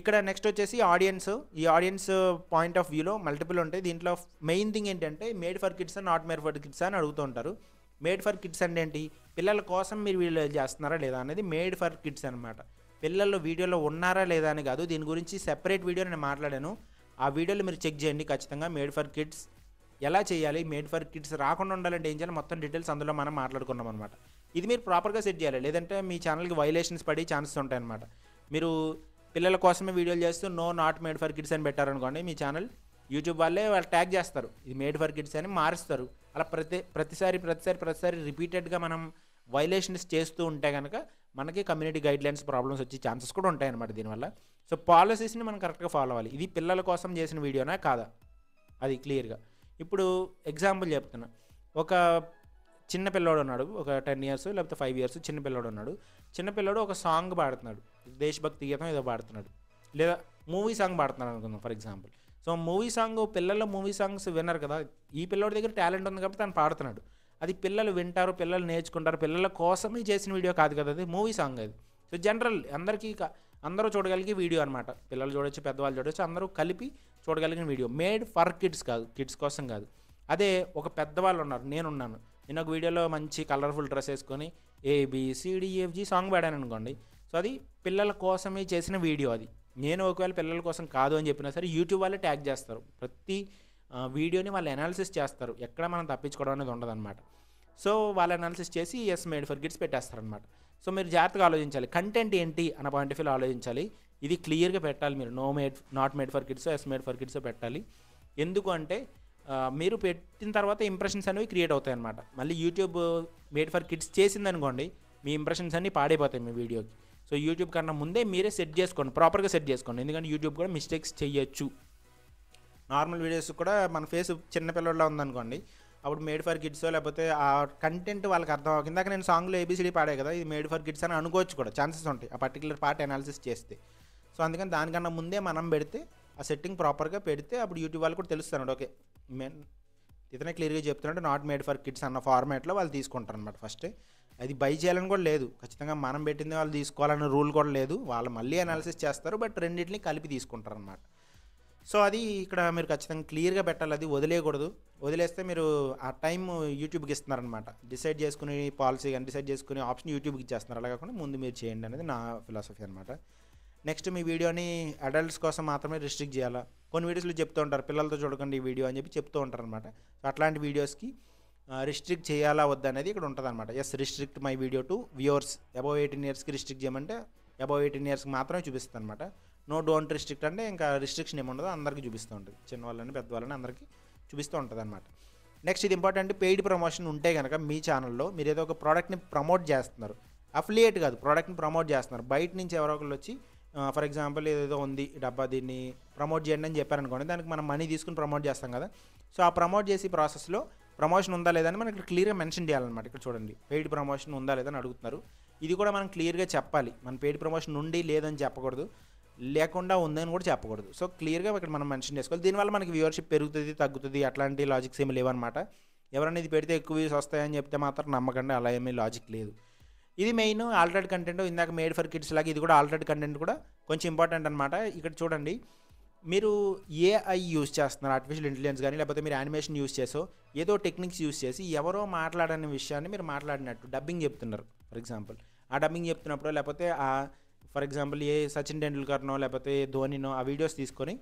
ఇక్కడ నెక్స్ట్ వచ్చేసి ఆడియన్స్. ఈ ఆడియన్స్ పాయింట్ ఆఫ్ వ్యూలో మల్టిపుల్ ఉంటాయి. దీంట్లో మెయిన్ థింగ్ ఏంటంటే made for kids and not made for kids అని అడుగుతూ ఉంటారు. మేడ్ ఫర్ కిడ్స్ అంటే ఏంటి, పిల్లల కోసం మీరు వీడియో చేస్తున్నారా లేదా అనేది మేడ్ ఫర్ కిడ్స్ అనమాట. పిల్లలు వీడియోలో ఉన్నారా లేదా అని కాదు, దీని గురించి సెపరేట్ వీడియో నేను మాట్లాడాను. ఆ వీడియోలో మీరు చెక్ చేయండి ఖచ్చితంగా. మేడ్ ఫర్ కిడ్స్ ఎలా చేయాలి, మేడ్ ఫర్ కిడ్స్ రాకుండా ఉండాలంటే ఏం చేయాలి, మొత్తం డీటెయిల్స్ అందులో మనం మాట్లాడుకున్నాం అనమాట. ఇది మీరు ప్రాపర్గా సెట్ చేయాలి, లేదంటే మీ ఛానల్కి వైలేషన్స్ పడే ఛాన్సెస్ ఉంటాయన్నమాట. మీరు పిల్లల కోసమే వీడియోలు చేస్తూ నాట్ మేడ్ ఫర్ కిడ్స్ అని పెట్టారనుకోండి, మీ ఛానల్ యూట్యూబ్ వాళ్ళే వాళ్ళు ట్యాగ్ చేస్తారు, ఇది మేడ్ ఫర్ కిడ్స్ అని మారుస్తారు. అలా ప్రతిసారి రిపీటెడ్గా మనం వైలేషన్స్ చేస్తూ ఉంటే కనుక మనకి కమ్యూనిటీ గైడ్లైన్స్ ప్రాబ్లమ్స్ వచ్చే ఛాన్సెస్ కూడా ఉంటాయన్నమాట దీనివల్ల. సో పాలసీస్ని మనం కరెక్ట్గా ఫాలో అవ్వాలి. ఇది పిల్లల కోసం చేసిన వీడియోనా కాదా అది క్లియర్గా. ఇప్పుడు ఎగ్జాంపుల్ చెప్తున్నా, ఒక చిన్న పిల్లోడు ఉన్నాడు, ఒక 10 years లేకపోతే 5 years చిన్న పిల్లోడు ఉన్నాడు. చిన్న పిల్లోడు ఒక సాంగ్ పాడుతున్నాడు, దేశభక్తి గీతం ఏదో పాడుతున్నాడు, లేదా మూవీ సాంగ్ పాడుతున్నాడు అనుకుందాం for example. So movie song, పిల్లలు మూవీ సాంగ్స్ విన్నారు కదా, ఈ పిల్లోడి దగ్గర టాలెంట్ ఉంది కాబట్టి తను పాడుతున్నాడు. అది పిల్లలు వింటారు, పిల్లలు నేర్చుకుంటారు, పిల్లల కోసమే చేసిన వీడియో కాదు కదా, అది మూవీ సాంగ్ అది. సో జనరల్ అందరూ చూడగలిగే వీడియో అనమాట. పిల్లలు చూడొచ్చు, పెద్దవాళ్ళు చూడొచ్చు, అందరూ కలిపి చూడగలిగిన వీడియో. మేడ్ ఫర్ కిడ్స్ కాదు, కిడ్స్ కోసం కాదు. అదే ఒక పెద్దవాళ్ళు ఉన్నారు, నేనున్నాను, నేను ఒక వీడియోలో మంచి కలర్ఫుల్ డ్రెస్ వేసుకొని ABCDEFG సాంగ్ పాడాను అనుకోండి, సో అది పిల్లల కోసమే చేసిన వీడియో. అది నేను ఒకవేళ పిల్లల కోసం కాదు అని చెప్పినా సరే యూట్యూబ్ వాళ్ళే ట్యాగ్ చేస్తారు. ప్రతి వీడియోని వాళ్ళు అనాలిసిస్ చేస్తారు, ఎక్కడ మనం తప్పించుకోవడం అనేది ఉండదన్నమాట. సో వాళ్ళు అనాలిసిస్ చేసి ఎస్ మేడ్ ఫర్ కిడ్స్ పెట్టేస్తారనమాట. సో మీరు జాగ్రత్తగా ఆలోచించాలి, కంటెంట్ ఏంటి అన్న పాయింట్ ఆఫ్ వ్యూలో ఆలోచించాలి. ఇది క్లియర్గా పెట్టాలి మీరు, not made for kids, yes made for kids పెట్టాలి. ఎందుకు అంటే మీరు పెట్టిన తర్వాత ఇంప్రెషన్స్ అనేవి క్రియేట్ అవుతాయి అనమాట. మళ్ళీ యూట్యూబ్ మేడ్ ఫర్ కిడ్స్ చేసిందనుకోండి, మీ ఇంప్రెషన్స్ అన్నీ పాడైపోతాయి మీ వీడియోకి. సో యూట్యూబ్ కన్నా ముందే మీరే సెట్ చేసుకోండి, ప్రాపర్గా సెట్ చేసుకోండి. ఎందుకంటే యూట్యూబ్ కూడా మిస్టేక్స్ చేయొచ్చు. నార్మల్ వీడియోస్ కూడా మన ఫేస్ చిన్నపిల్లల్లో ఉందనుకోండి, అప్పుడు మేడ్ ఫర్ కిడ్స్ లేకపోతే ఆ కంటెంట్ వాళ్ళకి అర్థం అవ్వదు. ఇందాక నేను సాంగ్లో ఏబీసీడీ పాడే కదా, ఇది మేడ్ ఫర్ కిడ్స్ అని అనుకోవచ్చు కూడా, ఛాన్సెస్ ఉంటాయి ఆ పర్టికులర్ పార్ట్ అనాలిసిస్ చేస్తే. సో అందుకని దానికన్నా ముందే మనం పెడితే, ఆ సెట్టింగ్ ప్రాపర్గా పెడితే అప్పుడు యూట్యూబ్ వాళ్ళు కూడా తెలుస్తాడు, ఓకే ఇతనే క్లియర్గా చెప్తున్నాడు నాట్ మేడ్ ఫర్ కిడ్స్ అన్న ఫార్మాట్లో వాళ్ళు తీసుకుంటారు అనమాట. ఫస్ట్ అది బై చేయాలని కూడా లేదు, ఖచ్చితంగా మనం పెట్టింది వాళ్ళు తీసుకోవాలన్న రూల్ కూడా లేదు. వాళ్ళు మళ్ళీ అనాలిసిస్ చేస్తారు, బట్ రెండింటిని కలిపి తీసుకుంటారు అనమాట. సో అది ఇక్కడ మీరు ఖచ్చితంగా క్లియర్గా పెట్టాలి, అది వదిలేయకూడదు. వదిలేస్తే మీరు ఆ టైం యూట్యూబ్కి ఇస్తున్నారనమాట. డిసైడ్ చేసుకుని పాలసీ కానీ డిసైడ్ చేసుకుని ఆప్షన్ యూట్యూబ్కి ఇచ్చేస్తున్నారు. అలా కాకుండా ముందు మీరు చేయండి అనేది నా ఫిలాసఫీ అనమాట. నెక్స్ట్ మీ వీడియోని అడల్ట్స్ కోసం మాత్రమే రిస్ట్రిక్ట్ చేయాలా. కొన్ని వీడియోస్లో చెప్తూ ఉంటారు పిల్లలతో చూడకండి ఈ వీడియో అని చెప్పి చెప్తూ ఉంటారు అనమాట. సో అట్లాంటి వీడియోస్కి రిస్ట్రిక్ట్ చేయాలా వద్దా అనేది ఇక్కడ ఉంటుంది అనమాట. Yes restrict my video to viewers above 18 ఇయర్స్కి రిస్ట్రిక్ట్ చేయమంటే అబౌవ్ 18 ఇయర్స్కి మాత్రమే చూపిస్తుంది అనమాట. నో డోంట్ రిస్ట్రిక్ట్ అంటే ఇంకా రిస్ట్రిక్షన్ ఏముండదు, అందరికీ చూపిస్తూ ఉంటుంది, చిన్నవాళ్ళని పెద్దవాళ్ళని అందరికీ చూపిస్తూ ఉంటుంది అనమాట. నెక్స్ట్ ఇది ఇంపార్టెంట్, పెయిడ్ ప్రమోషన్ ఉంటే కనుక మీ ఛానల్లో మీరు ఏదో ఒక ప్రోడక్ట్ని ప్రమోట్ చేస్తున్నారు, అఫిలియేట్ కాదు ప్రోడక్ట్ని ప్రమోట్ చేస్తున్నారు. బయట నుంచి ఎవరో ఒకళ్ళు వచ్చి ఫర్ ఎగ్జాంపుల్ ఏదో ఉంది డబ్బా దీన్ని ప్రమోట్ చేయండి అని చెప్పారనుకోండి, దానికి మనం మనీ తీసుకుని ప్రమోట్ చేస్తాం కదా. సో ఆ ప్రమోట్ చేసే ప్రాసెస్లో ప్రమోషన్ ఉందా లేదా అని మనం ఇక్కడ క్లియర్గా మెన్షన్ చేయాలన్నమాట. ఇక్కడ చూడండి పెయిడ్ ప్రమోషన్ ఉందా లేదని అడుగుతున్నారు. ఇది కూడా మనం క్లియర్గా చెప్పాలి, మన పెయిడ్ ప్రమోషన్ ఉండి లేదని చెప్పకూడదు, లేకుండా ఉందని కూడా చెప్పకూడదు. సో క్లియర్గా ఇక్కడ మనం మెన్షన్ చేసుకోవాలి. దీనివల్ల మనకి వ్యూవర్షిప్ పెరుగుతుంది తగ్గుతుంది అట్లాంటి లాజిక్స్ ఏమి లేవన్నమాట. ఎవరైనా ఇది పెడితే ఎక్కువ వ్యూస్ వస్తాయని చెప్తే మాత్రం నమ్మకండి, అలా ఏమీ లాజిక్ లేదు. ఇది మెయిన్ ఆల్టర్డ్ కంటెంట్. ఇందాక మేడ్ ఫర్ కిడ్స్ లాగా ఇది కూడా ఆల్టర్డ్ కంటెంట్ కూడా కొంచెం ఇంపార్టెంట్ అనమాట. ఇక్కడ చూడండి మీరు ఏఐ యూస్ చేస్తున్నారు, ఆర్టిఫిషియల్ ఇంటెలిజెన్స్ కానీ లేకపోతే మీరు యానిమేషన్ యూస్ చేసో ఏదో టెక్నిక్స్ యూస్ చేసి ఎవరో మాట్లాడని విషయాన్ని మీరు మాట్లాడినట్టు డబ్బింగ్ చెప్తున్నారు. ఫర్ ఎగ్జాంపుల్ ఆ డబ్బింగ్ చెప్తున్నప్పుడు లేకపోతే ఫర్ ఎగ్జాంపుల్ ఏ సచిన్ టెండూల్కర్నో లేకపోతే ధోనినో ఆ వీడియోస్ తీసుకొని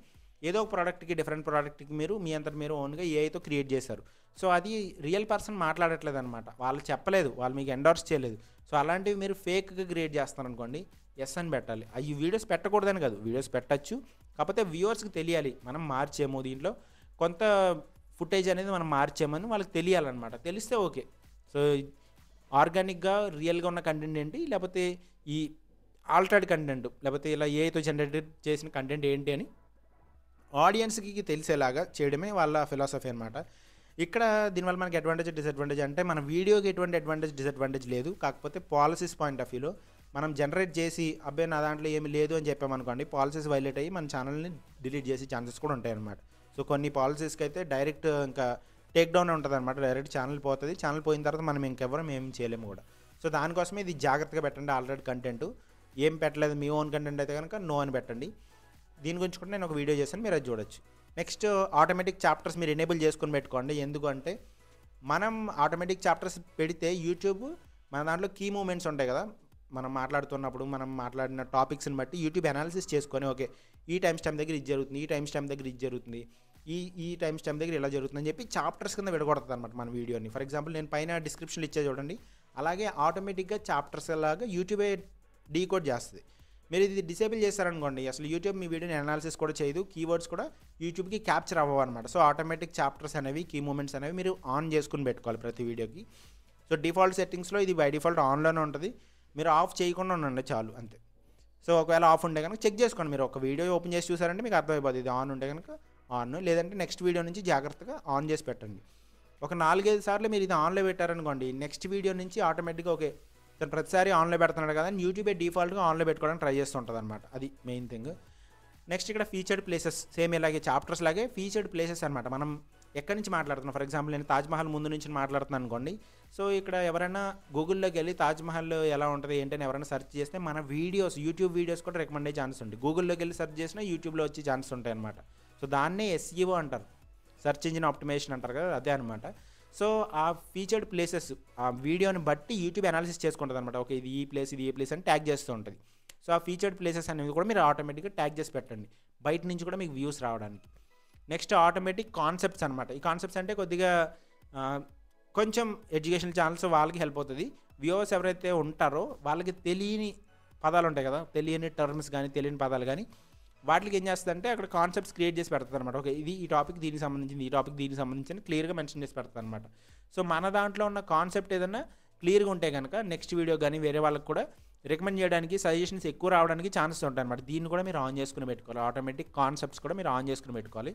ఏదో ఒక ప్రోడక్ట్కి డిఫరెంట్ ప్రోడక్ట్కి మీరు మీ అంతటి మీరు ఓన్గా ఏఐతో క్రియేట్ చేశారు. సో అది రియల్ పర్సన్ మాట్లాడట్లేదు అనమాట, వాళ్ళు చెప్పలేదు, వాళ్ళు మీకు ఎండోర్స్ చేయలేదు. సో అలాంటివి మీరు ఫేక్గా క్రియేట్ చేస్తారు అనుకోండి, ఎస్ అని పెట్టాలి. ఈ వీడియోస్ పెట్టకూడదని కాదు, వీడియోస్ పెట్టచ్చు, కాకపోతే వ్యూవర్స్కి తెలియాలి మనం మార్చేమో, దీంట్లో కొంత ఫుటేజ్ అనేది మనం మార్చేమని వాళ్ళకి తెలియాలన్నమాట. తెలిస్తే ఓకే. సో ఆర్గానిక్గా రియల్గా ఉన్న కంటెంట్ ఏంటి, లేకపోతే ఈ ఆల్టర్డ్ కంటెంట్, లేకపోతే ఇలా ఏఐతో జనరేట్ చేసిన కంటెంట్ ఏంటి అని ఆడియన్స్కి తెలిసేలాగా చేయడమే వాళ్ళ ఫిలాసఫీ అనమాట. ఇక్కడ దీనివల్ల మనకి అడ్వాంటేజ్ డిసడ్వాంటేజ్ అంటే మన వీడియోకి ఎటువంటి అడ్వాంటేజ్ డిసడ్వాంటేజ్ లేదు, కాకపోతే పాలసీస్ పాయింట్ ఆఫ్ వ్యూలో మనం జనరేట్ చేసి అబ్బాయి నా దాంట్లో ఏమి లేదు అని చెప్పామనుకోండి, పాలసీస్ వైలేట్ అయ్యి మన ఛానల్ని డిలీట్ చేసే ఛాన్సెస్ కూడా ఉంటాయి అనమాట. సో కొన్ని పాలసీస్కి అయితే డైరెక్ట్ ఇంకా టేక్ డౌన్ ఉంటుంది అనమాట, డైరెక్ట్ ఛానల్ పోతుంది. ఛానల్ పోయిన తర్వాత మనం ఇంకెవరం ఏం చేయలేము కూడా. సో దానికోసమే ఇది జాగ్రత్తగా పెట్టండి. ఆల్రెడీ కంటెంట్ ఏం పెట్టలేదు, మీ ఓన్ కంటెంట్ అయితే కనుక నో అని పెట్టండి. దీని గురించి కూడా నేను ఒక వీడియో చేశాను, మీరు అది చూడొచ్చు. నెక్స్ట్ ఆటోమేటిక్ చాప్టర్స్ మీరు ఎనేబుల్ చేసుకొని పెట్టుకోండి. ఎందుకంటే మనం ఆటోమేటిక్ చాప్టర్స్ పెడితే యూట్యూబ్ మన దాంట్లో కీ మూమెంట్స్ ఉంటాయి కదా, మనం మాట్లాడుతున్నప్పుడు మనం మాట్లాడిన టాపిక్స్ని బట్టి యూట్యూబ్ అనాలిసిస్ చేసుకొని ఓకే ఈ టైం స్టాంప్ దగ్గర ఇది జరుగుతుంది, ఈ టైం స్టాంప్ దగ్గర ఇది జరుగుతుంది, ఈ టైం స్టాంప్ దగ్గర ఇలా జరుగుతుందని చెప్పి చాప్టర్స్ కింద విడగొడుతుంది అనమాట మన వీడియోని. ఫర్ ఎగ్జాంపుల్ నేను పైన డిస్క్రిప్షన్లో ఇచ్చే చూడండి, అలాగే ఆటోమేటిక్గా చాప్టర్స్ లాగా యూట్యూబే డీకోడ్ చేస్తుంది. మీరు ఇది డిసేబుల్ చేస్తారనుకోండి, అసలు యూట్యూబ్ మీ వీడియోని అనాలిసిస్ కూడా చేయదు, కీవర్డ్స్ కూడా యూట్యూబ్కి క్యాప్చర్ అవ్వవు అనమాట. సో ఆటోమేటిక్ చాప్టర్స్ అనేవి కీ మూమెంట్స్ అనేవి మీరు ఆన్ చేసుకుని పెట్టుకోవాలి ప్రతి వీడియోకి. సో డిఫాల్ట్ సెట్టింగ్స్లో ఇది బై డిఫాల్ట్ ఆన్లోనే ఉంటుంది, మీరు ఆఫ్ చేయకుండా ఉండండి చాలు అంతే. సో ఒకవేళ ఆఫ్ ఉంటే కనుక చెక్ చేసుకోండి, మీరు ఒక వీడియో ఓపెన్ చేసి చూసారంటే మీకు అర్థమైపోతుంది ఇది ఆన్ ఉంటే కనుక ఆన్, లేదంటే నెక్స్ట్ వీడియో నుంచి జాగ్రత్తగా ఆన్ చేసి పెట్టండి. ఒక 4-5 సార్లు మీరు ఇది ఆన్లో పెట్టారనుకోండి, నెక్స్ట్ వీడియో నుంచి ఆటోమేటిక్గా ఓకే తను ప్రతిసారి ఆన్లో పెడుతున్నాడు కదా, యూట్యూబే డిఫాల్ట్గా ఆన్లో పెట్టుకోవడానికి ట్రై చేస్తుంటుంది అనమాట, అది మెయిన్ థింగ్. నెక్స్ట్ ఇక్కడ ఫీచర్డ్ ప్లేసెస్ సేమ్ ఇలాగే చాప్టర్స్ లాగే ఫీచర్డ్ ప్లేసెస్ అనమాట. మనం ఎక్కడి నుంచి మాట్లాడుతున్నాం, ఫర్ ఎగ్జాంపుల్ నేను తాజ్మహల్ ముందు నుంచి మాట్లాడుతున్నాను అనుకోండి. సో ఇక్కడ ఎవరైనా గూగుల్లోకి వెళ్ళి తాజ్మహల్ ఎలా ఉంటుంది ఏంటని ఎవరైనా సెర్చ్ చేస్తే మన వీడియోస్ యూట్యూబ్ వీడియోస్ కూడా రికమెండ్ అయ్యే ఛాన్స్ ఉంటుంది. గూగుల్లోకి వెళ్ళి సెర్చ్ చేసినా యూట్యూబ్లో వచ్చే ఛాన్స్ ఉంటాయి అనమాట. సో దాన్నే SEO అంటారు, సెర్చ్ ఇంజిన్ ఆప్టిమైజేషన్ అంటారు కదా, అదే అనమాట. సో ఆ ఫీచర్డ్ ప్లేసెస్ ఆ వీడియోని బట్టి యూట్యూబ్ అనాలిసిస్ చేసుకుంటుంది అనమాట. ఓకే ఇది ఈ ప్లేస్ ఇది ఏ ప్లేస్ అని ట్యాగ్ చేస్తూ ఉంటుంది. సో ఆ ఫీచర్డ్ ప్లేసెస్ అనేవి కూడా మీరు ఆటోమేటిక్గా ట్యాగ్ చేసి పెట్టండి, బయట నుంచి కూడా మీకు వ్యూస్ రావడానికి. నెక్స్ట్ ఆటోమేటిక్ కాన్సెప్ట్స్ అనమాట. ఈ కాన్సెప్ట్స్ అంటే కొద్దిగా కొంచెం ఎడ్యుకేషనల్ ఛానల్స్ వాళ్ళకి హెల్ప్ అవుతుంది. వ్యూవర్స్ ఎవరైతే ఉంటారో వాళ్ళకి తెలియని పదాలు ఉంటాయి కదా, తెలియని టర్మ్స్ కానీ తెలియని పదాలు కానీ, వాటికి ఏం చేస్తుందంటే అక్కడ కాన్సెప్ట్స్ క్రియేట్ చేసి పెడతారు అనమాట. ఓకే, ఇది ఈ టాపిక్ దీనికి సంబంధించింది, ఈ టాపిక్ దీనికి సంబంధించి క్లియర్గా మెన్షన్ చేసి పెడతారు అనమాట. సో మన దాంట్లో ఉన్న కాన్సెప్ట్ ఏదన్నా క్లియర్గా ఉంటే కనుక నెక్స్ట్ వీడియో కానీ వేరే వాళ్ళకి కూడా రికమెండ్ చేయడానికి, సజెషన్స్ ఎక్కువ రావడానికి ఛాన్సెస్ ఉంటాయి అనమాట. దీన్ని కూడా మీరు ఆన్ చేసుకుని పెట్టుకోవాలి. ఆటోమేటిక్ కాన్సెప్ట్స్ కూడా మీరు ఆన్ చేసుకుని పెట్టుకోవాలి.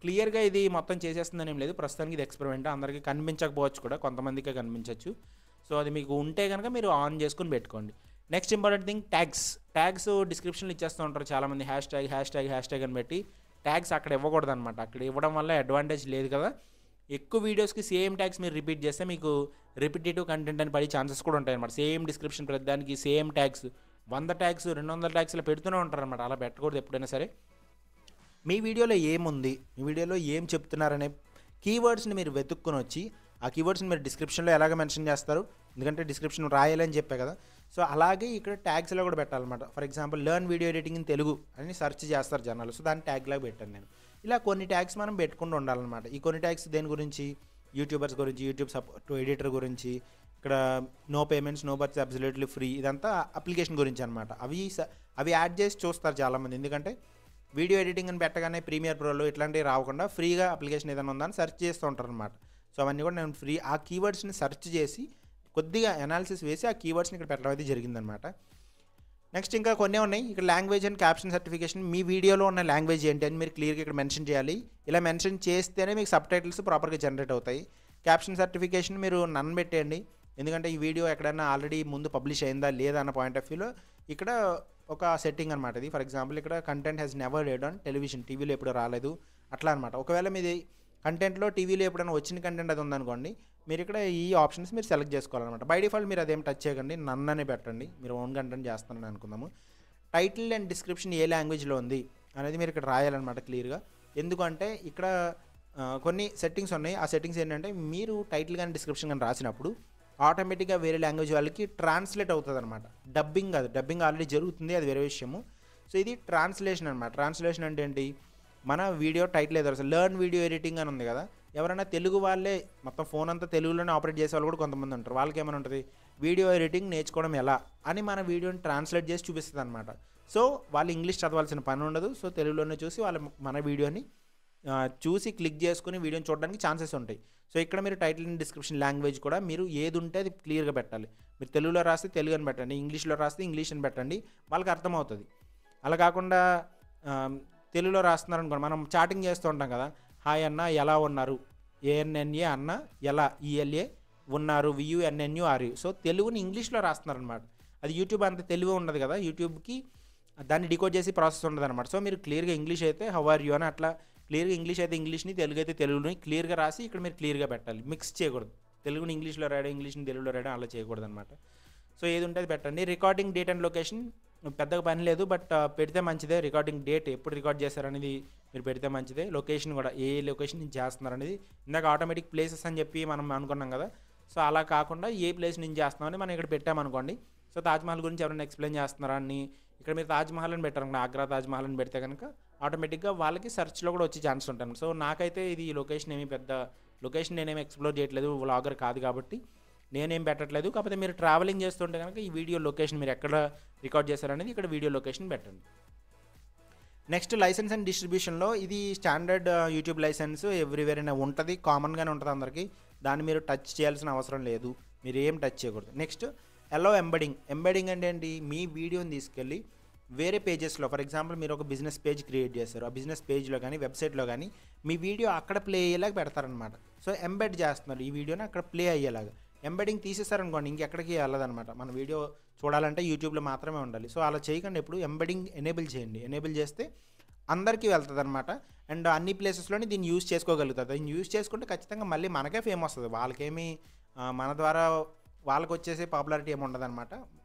క్లియర్గా ఇది మొత్తం చేసేస్తుందని ఏం లేదు, ప్రస్తుతానికి ఇది ఎక్స్పెరిమెంట్. అందరికీ కనిపించకపోవచ్చు కూడా, కొంతమందికే కనిపించవచ్చు. సో అది మీకు ఉంటే కనుక మీరు ఆన్ చేసుకుని పెట్టుకోండి. నెక్స్ట్ ఇంపార్టెంట్ థింగ్ ట్యాగ్స్ డిస్క్రిప్షన్లో ఇచ్చేస్తూ ఉంటారు చాలామంది, హ్యాష్ ట్యాగ్ అని పెట్టి. ట్యాగ్స్ అక్కడ ఇవ్వకూడదు అనమాట. అక్కడ ఇవ్వడం వల్ల అడ్వాంటేజ్ లేదు కదా. ఎక్కువ వీడియోస్కి సేమ్ ట్యాగ్స్ మీరు రిపీట్ చేస్తే మీకు రిపిటేటివ్ కంటెంట్ అని పడే ఛాన్సెస్ కూడా ఉంటాయి అనమాట. సేమ్ డిస్క్రిప్షన్ ప్రతిదానికి సేమ్ ట్యాగ్స్ 100 ట్యాగ్స్ 200 ట్యాగ్స్లో పెడుతూనే ఉంటారు అనమాట. అలా పెట్టకూడదు ఎప్పుడైనా సరే. మీ వీడియోలో ఏముంది, మీ వీడియోలో ఏం చెప్తున్నారనే కీవర్డ్స్ని మీరు వెతుక్కుని వచ్చి ఆ కీవర్డ్స్ని మీరు డిస్క్రిప్షన్లో ఎలాగ మెన్షన్ చేస్తారు, ఎందుకంటే డిస్క్రిప్షన్ రాయాలని చెప్పే కదా. సో అలాగే ఇక్కడ ట్యాగ్స్లో కూడా పెట్టాలన్నమాట. For example learn video editing in Telugu అని సెర్చ్ చేస్తారు జనాలు. సో దాన్ని ట్యాగ్ లాగా పెట్టాను నేను. ఇలా కొన్ని ట్యాగ్స్ మనం పెట్టుకుంటూ ఉండాలన్నమాట. ఈ కొన్ని ట్యాగ్స్ దేని గురించి, యూట్యూబర్స్ గురించి, యూట్యూబ్ సపోర్ట్ ఎడిటర్ గురించి, ఇక్కడ no payments no births absolutely free, ఇదంతా అప్లికేషన్ గురించి అనమాట. అవి యాడ్ చేసి చూస్తారు చాలామంది, ఎందుకంటే వీడియో ఎడిటింగ్ అని పెట్టగానే ప్రీమియర్ ప్రోలో ఇట్లాంటివి రాకుండా ఫ్రీగా అప్లికేషన్ ఏదైనా ఉందని సెర్చ్ చేస్తూ ఉంటారు అనమాట. సో అవన్నీ కూడా నేను ఆ కీవర్డ్స్ని సెర్చ్ చేసి కొద్దిగా అనాలిసిస్ వేసి ఆ కీవర్డ్స్ని ఇక్కడ పెట్టడం అయితే జరిగిందనమాట. నెక్స్ట్ ఇంకా కొన్ని ఉన్నాయి. ఇక్కడ లాంగ్వేజ్ అండ్ క్యాప్షన్ సర్టిఫికేషన్, మీ వీడియోలో ఉన్న లాంగ్వేజ్ ఏంటి అని మీరు క్లియర్గా ఇక్కడ మెన్షన్ చేయాలి. ఇలా మెన్షన్ చేస్తేనే మీకు సబ్ టైటిల్స్ ప్రాపర్గా జనరేట్ అవుతాయి. క్యాప్షన్ సర్టిఫికేషన్ మీరు నన్ను పెట్టేయండి, ఎందుకంటే ఈ వీడియో ఎక్కడైనా ఆల్రెడీ ముందు పబ్లిష్ అయిందా లేదా అన్న పాయింట్ ఆఫ్ వ్యూలో ఇక్కడ ఒక సెట్టింగ్ అనమాట ఇది. ఫర్ ఎగ్జాంపుల్ ఇక్కడ content has never aired on television, టీవీలో ఎప్పుడు రాలేదు అట్లా అనమాట. ఒకవేళ మీది కంటెంట్లో టీవీలో ఎప్పుడైనా వచ్చిన కంటెంట్ అది ఉందనుకోండి, మీరు ఇక్కడ ఈ ఆప్షన్స్ మీరు సెలెక్ట్ చేసుకోవాలన్నమాట. బై డిఫాల్ట్ మీరు అదేం టచ్ చేయకండి, నన్ననే పెట్టండి, మీరు ఓన్ కంటెంట్ చేస్తానని అనుకుందాము. టైటిల్ అండ్ డిస్క్రిప్షన్ ఏ లాంగ్వేజ్లో ఉంది అనేది మీరు ఇక్కడ రాయాలన్నమాట క్లియర్గా. ఎందుకంటే ఇక్కడ కొన్ని సెట్టింగ్స్ ఉన్నాయి. ఆ సెట్టింగ్స్ ఏంటంటే మీరు టైటిల్ కానీ డిస్క్రిప్షన్ కానీ రాసినప్పుడు ఆటోమేటిక్గా వేరే లాంగ్వేజ్ వాళ్ళకి ట్రాన్స్లేట్ అవుతుంది అనమాట. డబ్బింగ్ కాదు, డబ్బింగ్ ఆల్రెడీ జరుగుతుంది, అది వేరే విషయము. సో ఇది ట్రాన్స్లేషన్ అనమాట. ట్రాన్స్లేషన్ అంటే ఏంటి, మన వీడియో టైటిల్ ఏదో అసలు లెర్న్ వీడియో ఎడిటింగ్ అని ఉంది కదా, ఎవరైనా తెలుగు వాళ్ళే మొత్తం ఫోన్ అంతా తెలుగులోనే ఆపరేట్ చేసే వాళ్ళు కూడా కొంతమంది ఉంటారు. వాళ్ళకి ఏమైనా ఉంటుంది, వీడియో ఎడిటింగ్ నేర్చుకోవడం ఎలా అని మన వీడియోని ట్రాన్స్లేట్ చేసి చూపిస్తుంది అనమాట. సో వాళ్ళు ఇంగ్లీష్ చదవాల్సిన పని ఉండదు. సో తెలుగులోనే చూసి వాళ్ళు మన వీడియోని చూసి క్లిక్ చేసుకుని వీడియోని చూడడానికి ఛాన్సెస్ ఉంటాయి. సో ఇక్కడ మీరు టైటిల్ అండ్ డిస్క్రిప్షన్ లాంగ్వేజ్ కూడా మీరు ఏది ఉంటే అది క్లియర్గా పెట్టాలి. మీరు తెలుగులో రాస్తే తెలుగు అని పెట్టండి, ఇంగ్లీష్లో రాస్తే ఇంగ్లీష్ అని పెట్టండి, వాళ్ళకి అర్థమవుతుంది. అలా కాకుండా తెలుగులో రాస్తున్నారు అనుకోండి, మనం చాటింగ్ చేస్తూ ఉంటాం కదా, హాయ్ అన్న ఎలా ఉన్నారు, ఏఎన్ఎన్ఏ అన్న ఎలా ఈఎల్ఏ ఉన్నారు VUNNURU. సో తెలుగుని ఇంగ్లీష్లో రాస్తున్నారనమాట. అది యూట్యూబ్ అంత తెలుగు ఉండదు కదా, యూట్యూబ్కి దాన్ని డికోడ్ చేసి ప్రాసెస్ ఉండదు అనమాట. సో మీరు క్లియర్గా ఇంగ్లీష్ అయితే హౌ ఆర్ యూ అని అట్లా క్లియర్గా ఇంగ్లీష్ అయితే ఇంగ్లీష్ని, తెలుగు అయితే తెలుగుని క్లియర్గా రాసి ఇక్కడ మీరు క్లియర్గా పెట్టాలి. మిక్స్ చేయకూడదు, తెలుగుని ఇంగ్లీష్లో రాయడం ఇంగ్లీష్ని తెలుగులో రాయడం అలా చేయకూడదు అనమాట. సో ఏది ఉంటే అది పెట్టండి. రికార్డింగ్ డేట్ అండ్ లొకేషన్ పెద్దగా పని లేదు, బట్ పెడితే మంచిదే. రికార్డింగ్ డేట్ ఎప్పుడు రికార్డ్ చేస్తారనేది మీరు పెడితే మంచిదే. లొకేషన్ కూడా ఏ లొకేషన్ నుంచి చేస్తున్నారు అనేది, ఇందాక ఆటోమేటిక్ ప్లేసెస్ అని చెప్పి మనం అనుకున్నాం కదా, సో అలా కాకుండా ఏ ప్లేస్ నుంచి చేస్తున్నామని మనం ఇక్కడ పెట్టామనుకోండి. సో తాజ్మహల్ గురించి ఎవరైనా ఎక్స్ప్లెయిన్ చేస్తున్నారా అని ఇక్కడ మీరు తాజ్మహల్ అని పెట్టారు, ఆగ్రా తాజ్మహల్ అని పెడితే కనుక ఆటోమేటిక్గా వాళ్ళకి సెర్చ్లో కూడా వచ్చే ఛాన్స్ ఉంటాను. సో నాకైతే ఇది లొకేషన్ ఏమి పెద్ద లొకేషన్ నేనేమి ఎక్స్ప్లోర్ చేయట్లేదు, వ్లాగర్ కాదు కాబట్టి నేనేం పెట్టట్లేదు. కాకపోతే మీరు ట్రావెలింగ్ చేస్తుంటే కనుక ఈ వీడియో లొకేషన్ మీరు ఎక్కడ రికార్డ్ చేశారనేది ఇక్కడ వీడియో లొకేషన్ పెట్టండి. నెక్స్ట్ లైసెన్స్ అండ్ డిస్ట్రిబ్యూషన్లో ఇది స్టాండర్డ్ యూట్యూబ్ లైసెన్స్ ఎవ్రీవేర్ అయినా ఉంటుంది, కామన్గానే ఉంటుంది అందరికీ. దాన్ని మీరు టచ్ చేయాల్సిన అవసరం లేదు, మీరు ఏం టచ్ చేయకూడదు. నెక్స్ట్ అలో ఎంబెడింగ్ అంటే ఏంటి, మీ వీడియోని తీసుకెళ్ళి వేరే పేజెస్లో, ఫర్ ఎగ్జాంపుల్ మీరు ఒక బిజినెస్ పేజ్ క్రియేట్ చేస్తారు, ఆ బిజినెస్ పేజ్లో కానీ వెబ్సైట్లో కానీ మీ వీడియో అక్కడ ప్లే అయ్యేలాగా పెడతారనమాట. సో ఎంబెడ్ చేస్తున్నారు ఈ వీడియోని అక్కడ ప్లే అయ్యేలాగా. ఎంబెడింగ్ తీసేస్తారనుకోండి ఇంకెక్కడికి వెళ్ళదనమాట, మన వీడియో చూడాలంటే యూట్యూబ్లో మాత్రమే ఉండాలి. సో అలా చేయకండి, ఎప్పుడు ఎంబెడింగ్ ఎనేబుల్ చేయండి. ఎనేబుల్ చేస్తే అందరికీ వెళ్తుంది అనమాట, అండ్ అన్ని ప్లేసెస్లోని దీన్ని యూజ్ చేసుకోగలుగుతుంది. దీన్ని యూజ్ చేసుకుంటే ఖచ్చితంగా మళ్ళీ మనకే ఫేమ్ వస్తుంది, వాళ్ళకేమి మన ద్వారా వాళ్ళకి వచ్చేసి పాపులారిటీ ఏమి ఉండదు అనమాట.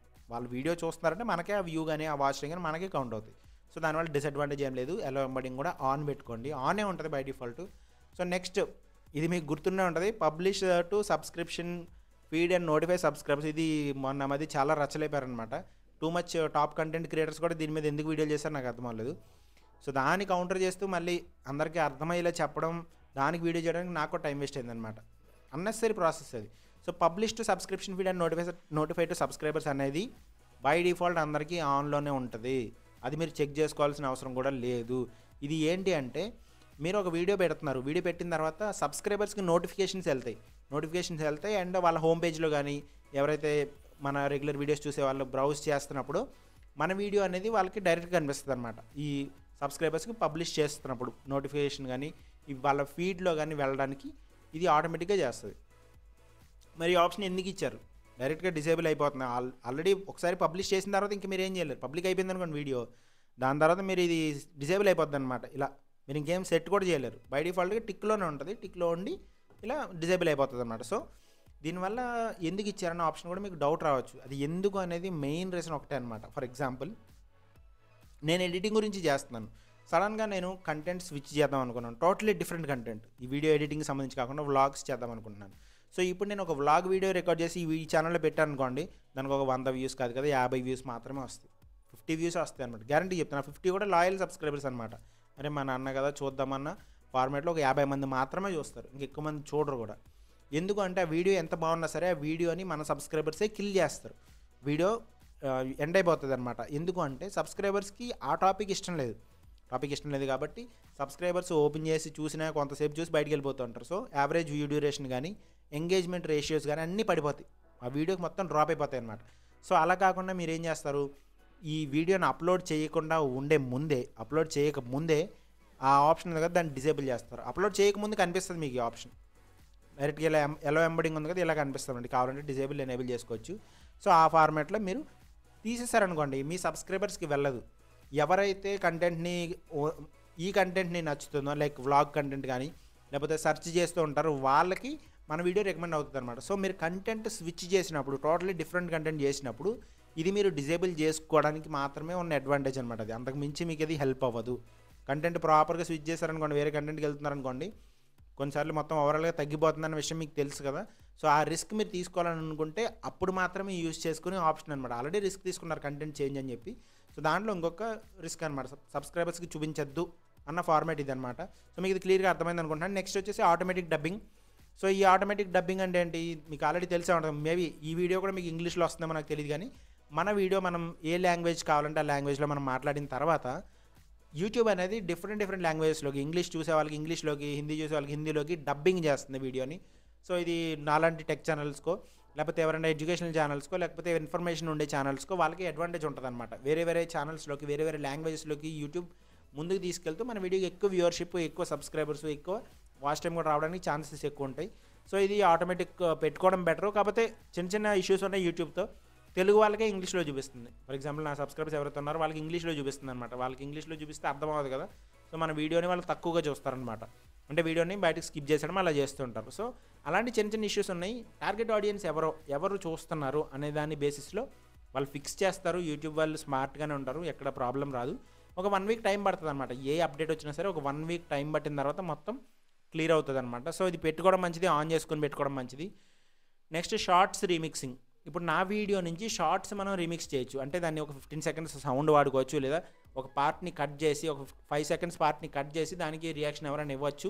వాళ్ళు వీడియో చూస్తున్నారంటే మనకే ఆ వ్యూ కానీ ఆ వాచింగ్ కానీ మనకే కౌంట్ అవుతాయి. సో దానివల్ల డిసడ్వాంటేజ్ ఏం లేదు. ఎలో ఎంబెడింగ్ కూడా ఆన్ పెట్టుకోండి, ఆనే ఉంటుంది బై డిఫాల్ట్. సో నెక్స్ట్ ఇది మీకు గుర్తునే ఉంటుంది, publish to subscription feed and notify subscribers. ఇది మొన్న మధ్య చాలా రచ్చలేపారనమాట. Too much top content creators కూడా దీని మీద ఎందుకు వీడియోలు చేశారు నాకు అర్థం అవ్వలేదు. సో దాన్ని కౌంటర్ చేస్తూ మళ్ళీ అందరికీ అర్థమయ్యేలా చెప్పడం, దానికి వీడియో చేయడానికి నాకు టైం వేస్ట్ అయిందనమాట. అన్నెసరీ ప్రాసెస్ అది. So publish to subscription feed and notify to subscribers అనేది బై డిఫాల్ట్ అందరికీ ఆన్లోనే ఉంటుంది. అది మీరు చెక్ చేసుకోవాల్సిన అవసరం కూడా లేదు. ఇది ఏంటి అంటే మీరు ఒక వీడియో పెడుతున్నారు, వీడియో పెట్టిన తర్వాత సబ్స్క్రైబర్స్కి నోటిఫికేషన్స్ వెళ్తాయి అండ్ వాళ్ళ హోమ్ పేజ్లో కానీ ఎవరైతే మన రెగ్యులర్ వీడియోస్ చూసే వాళ్ళు బ్రౌజ్ చేస్తున్నప్పుడు మన వీడియో అనేది వాళ్ళకి డైరెక్ట్గా కనిపిస్తుంది అనమాట. ఈ సబ్స్క్రైబర్స్కి పబ్లిష్ చేస్తున్నప్పుడు నోటిఫికేషన్ కానీ వాళ్ళ ఫీడ్లో కానీ వెళ్ళడానికి ఇది ఆటోమేటిక్గా చేస్తుంది. మరి ఈ ఆప్షన్ ఎందుకు ఇచ్చారు? డైరెక్ట్గా డిసేబుల్ అయిపోతుంది. ఆల్రెడీ ఒకసారి పబ్లిష్ చేసిన తర్వాత ఇంక మీరు ఏం చేయలేరు. పబ్లిక్ అయిపోయింది అనుకోండి వీడియో, దాని తర్వాత మీరు ఇది డిసేబుల్ అయిపోద్ది అనమాట. ఇలా మీరు ఇంకేం సెట్ కూడా చేయలేరు. బై డిఫాల్ట్గా టిక్లోనే ఉంటుంది, టిక్లో ఉండి ఇలా డిసేబుల్ అయిపోతుంది అనమాట. సో దీనివల్ల ఎందుకు ఇచ్చారన్న ఆప్షన్ కూడా మీకు డౌట్ రావచ్చు. అది ఎందుకు అనేది మెయిన్ రీజన్ ఒకటే అనమాట. ఫర్ ఎగ్జాంపుల్, నేను ఎడిటింగ్ గురించి చేస్తున్నాను, సడన్గా నేను కంటెంట్ స్విచ్ చేద్దాం అనుకున్నాను, టోటలీ డిఫరెంట్ కంటెంట్, ఈ వీడియో ఎడిటింగ్కి సంబంధించి కాకుండా వ్లాగ్స్ చేద్దాం అనుకుంటున్నాను. సో ఇప్పుడు నేను ఒక వ్లాగ్ వీడియో రికార్డ్ చేసి ఈ ఛానల్లో పెట్టాను అనుకోండి, దానికి ఒక 100 వ్యూస్ కాదు కదా, 50 వ్యూస్ మాత్రమే వస్తాయి, 50 వ్యూస్ వస్తాయి అనమాట. గ్యారంటీ చెప్తాను. 50 కూడా లాయల్ సబ్స్క్రైబర్స్ అనమాట. అరే మా నాన్న కదా చూద్దామన్న ఫార్మేట్లో ఒక 50 మంది మాత్రమే చూస్తారు, ఇంకెక్కువ మంది చూడరు కూడా. ఎందుకు అంటే ఆ వీడియో ఎంత బాగున్నా సరే ఆ వీడియోని మన సబ్స్క్రైబర్సే కిల్ చేస్తారు, వీడియో ఎండ్ అయిపోతుంది అనమాట. ఎందుకు అంటే సబ్స్క్రైబర్స్కి ఆ టాపిక్ ఇష్టం లేదు కాబట్టి సబ్స్క్రైబర్స్ ఓపెన్ చేసి చూసినా కొంతసేపు చూసి బయటికి వెళ్ళిపోతూ ఉంటారు. సో యావరేజ్ వ్యూ డ్యూరేషన్ కానీ ఎంగేజ్మెంట్ రేషియోస్ కానీ అన్నీ పడిపోతాయి, ఆ వీడియోకి మొత్తం డ్రాప్ అయిపోతాయి అనమాట. సో అలా కాకుండా మీరు ఏం చేస్తారు, ఈ వీడియోని అప్లోడ్ చేయకముందే ఆ ఆప్షన్ ఉంది కదా దాన్ని డిసేబుల్ చేస్తారు. అప్లోడ్ చేయకముందు కనిపిస్తుంది మీకు ఈ ఆప్షన్, డైరెక్ట్గా ఇలా ఎలో ఎంబడింగ్ ఉంది కదా ఇలా కనిపిస్తుందండి. కావాలంటే డిసేబుల్ ఎనేబుల్ చేసుకోవచ్చు. సో ఆ ఫార్మాట్లో మీరు తీసేసారనుకోండి, మీ సబ్స్క్రైబర్స్కి వెళ్ళదు. ఎవరైతే ఈ కంటెంట్ని నచ్చుతుందో, లైక్ వ్లాగ్ కంటెంట్ కానీ లేకపోతే సెర్చ్ చేస్తూ ఉంటారో వాళ్ళకి మన వీడియో రికమెండ్ అవుతుంది అనమాట. సో మీరు కంటెంట్ స్విచ్ చేసినప్పుడు, టోటలీ డిఫరెంట్ కంటెంట్ చేసినప్పుడు ఇది మీరు డిజేబుల్ చేసుకోవడానికి మాత్రమే ఉన్న అడ్వాంటేజ్ అనమాట. అది అంతకు మించి మీకు అది హెల్ప్ అవ్వదు. కంటెంట్ ప్రాపర్గా స్విచ్ చేశారనుకోండి, వేరే కంటెంట్కి వెళ్తున్నారనుకోండి, కొన్నిసార్లు మొత్తం ఓవరాల్గా తగ్గిపోతుందన్న విషయం మీకు తెలుసు కదా. సో ఆ రిస్క్ మీరు తీసుకోవాలని అనుకుంటే అప్పుడు మాత్రమే యూజ్ చేసుకునే ఆప్షన్ అనమాట. ఆల్రెడీ రిస్క్ తీసుకున్నారు కంటెంట్ చేంజ్ అని చెప్పి. సో దాంట్లో ఇంకొక రిస్క్ అనమాట, సబ్స్క్రైబర్స్కి చూపించద్దు అన్న ఫార్మాట్ ఇది అనమాట. సో మీకు ఇది క్లియర్గా అర్థమైంది అనుకుంటున్నాను. నెక్స్ట్ వచ్చేసి ఆటోమేటిక్ డబ్బింగ్. సో ఈ ఆటోమేటిక్ డబ్బింగ్ అంటే ఏంటి మీకు ఆల్రెడీ తెలిసే ఉంటుంది. మేబీ ఈ వీడియో కూడా మీకు ఇంగ్లీష్లో వస్తుందో నాకు తెలియదు, కానీ మన వీడియో మనం ఏ లాంగ్వేజ్ కావాలంటే ఆ లాంగ్వేజ్లో మనం మాట్లాడిన తర్వాత యూట్యూబ్ అనేది డిఫరెంట్ లాంగ్వేజెస్లోకి, ఇంగ్లీష్ చూసే వాళ్ళకి ఇంగ్లీష్లోకి, హిందీ చూసే వాళ్ళకి హిందీలోకి డబ్బింగ్ చేస్తుంది వీడియోని. సో ఇది నాలాంటి టెక్ ఛానల్స్కో, లేకపోతే ఎవరైనా ఎడ్యుకేషనల్ ఛానల్స్కో, లేకపోతే ఇన్ఫర్మేషన్ ఉండే ఛానల్స్కో వాళ్ళకి అడ్వాంటేజ్ ఉంటుంది అనమాట. వేరే ఛానల్స్లోకి, వేరే లాంగ్వేజెస్లోకి యూట్యూబ్ ముందుకు తీసుకెళ్తూ మన వీడియోకి ఎక్కువ వ్యూవర్షిప్, ఎక్కువ సబ్స్క్రైబర్స్, ఎక్కువ వాచ్ టైం కూడా రావడానికి ఛాన్సెస్ ఎక్కువ ఉంటాయి. సో ఇది ఆటోమేటిక్ పెట్టుకోవడం బెటర్. కాకపోతే చిన్న ఇష్యూస్ ఉన్నాయి యూట్యూబ్తో. తెలుగు వాళ్ళకే ఇంగ్లీష్లో చూపిస్తుంది. ఫర్ ఎగ్జాంపుల్ నా సబ్స్క్రైబర్స్ ఎవరైతే ఉన్నారో వాళ్ళకి ఇంగ్లీష్లో చూపిస్తుంది అనమాట. వాళ్ళకి ఇంగ్లీష్లో చూపిస్తే అర్థం అవ్వదు కదా. సో మన వీడియోని వాళ్ళు తక్కువగా చూస్తారనమాట, అంటే వీడియోని బయటకు స్కిప్ చేసడం అలా చేస్తుంటారు. సో అలాంటి చిన్న ఇష్యూస్ ఉన్నాయి. టార్గెట్ ఆడియన్స్ ఎవరు చూస్తున్నారు అనే దాని బేసిస్లో వాళ్ళు ఫిక్స్ చేస్తారు. యూట్యూబ్ వాళ్ళు స్మార్ట్గానే ఉంటారు, ఎక్కడ ప్రాబ్లం రాదు. ఒక 1 వీక్ టైం పడుతుంది అనమాట. ఏ అప్డేట్ వచ్చినా సరే ఒక 1 వీక్ టైం పట్టిన తర్వాత మొత్తం క్లియర్ అవుతుంది అనమాట. సో ఇది పెట్టుకోవడం మంచిది, ఆన్ చేసుకొని పెట్టుకోవడం మంచిది. Next shorts remixing. ఇప్పుడు నా వీడియో నుంచి షార్ట్స్ మనం రీమిక్స్ చేయొచ్చు. అంటే దాన్ని ఒక 15 సెకండ్స్ సౌండ్ వాడుకోవచ్చు, లేదా ఒక పార్ట్ని కట్ చేసి, ఒక 5 సెకండ్స్ పార్ట్ని కట్ చేసి దానికి రియాక్షన్ ఎవరైనా ఇవ్వచ్చు.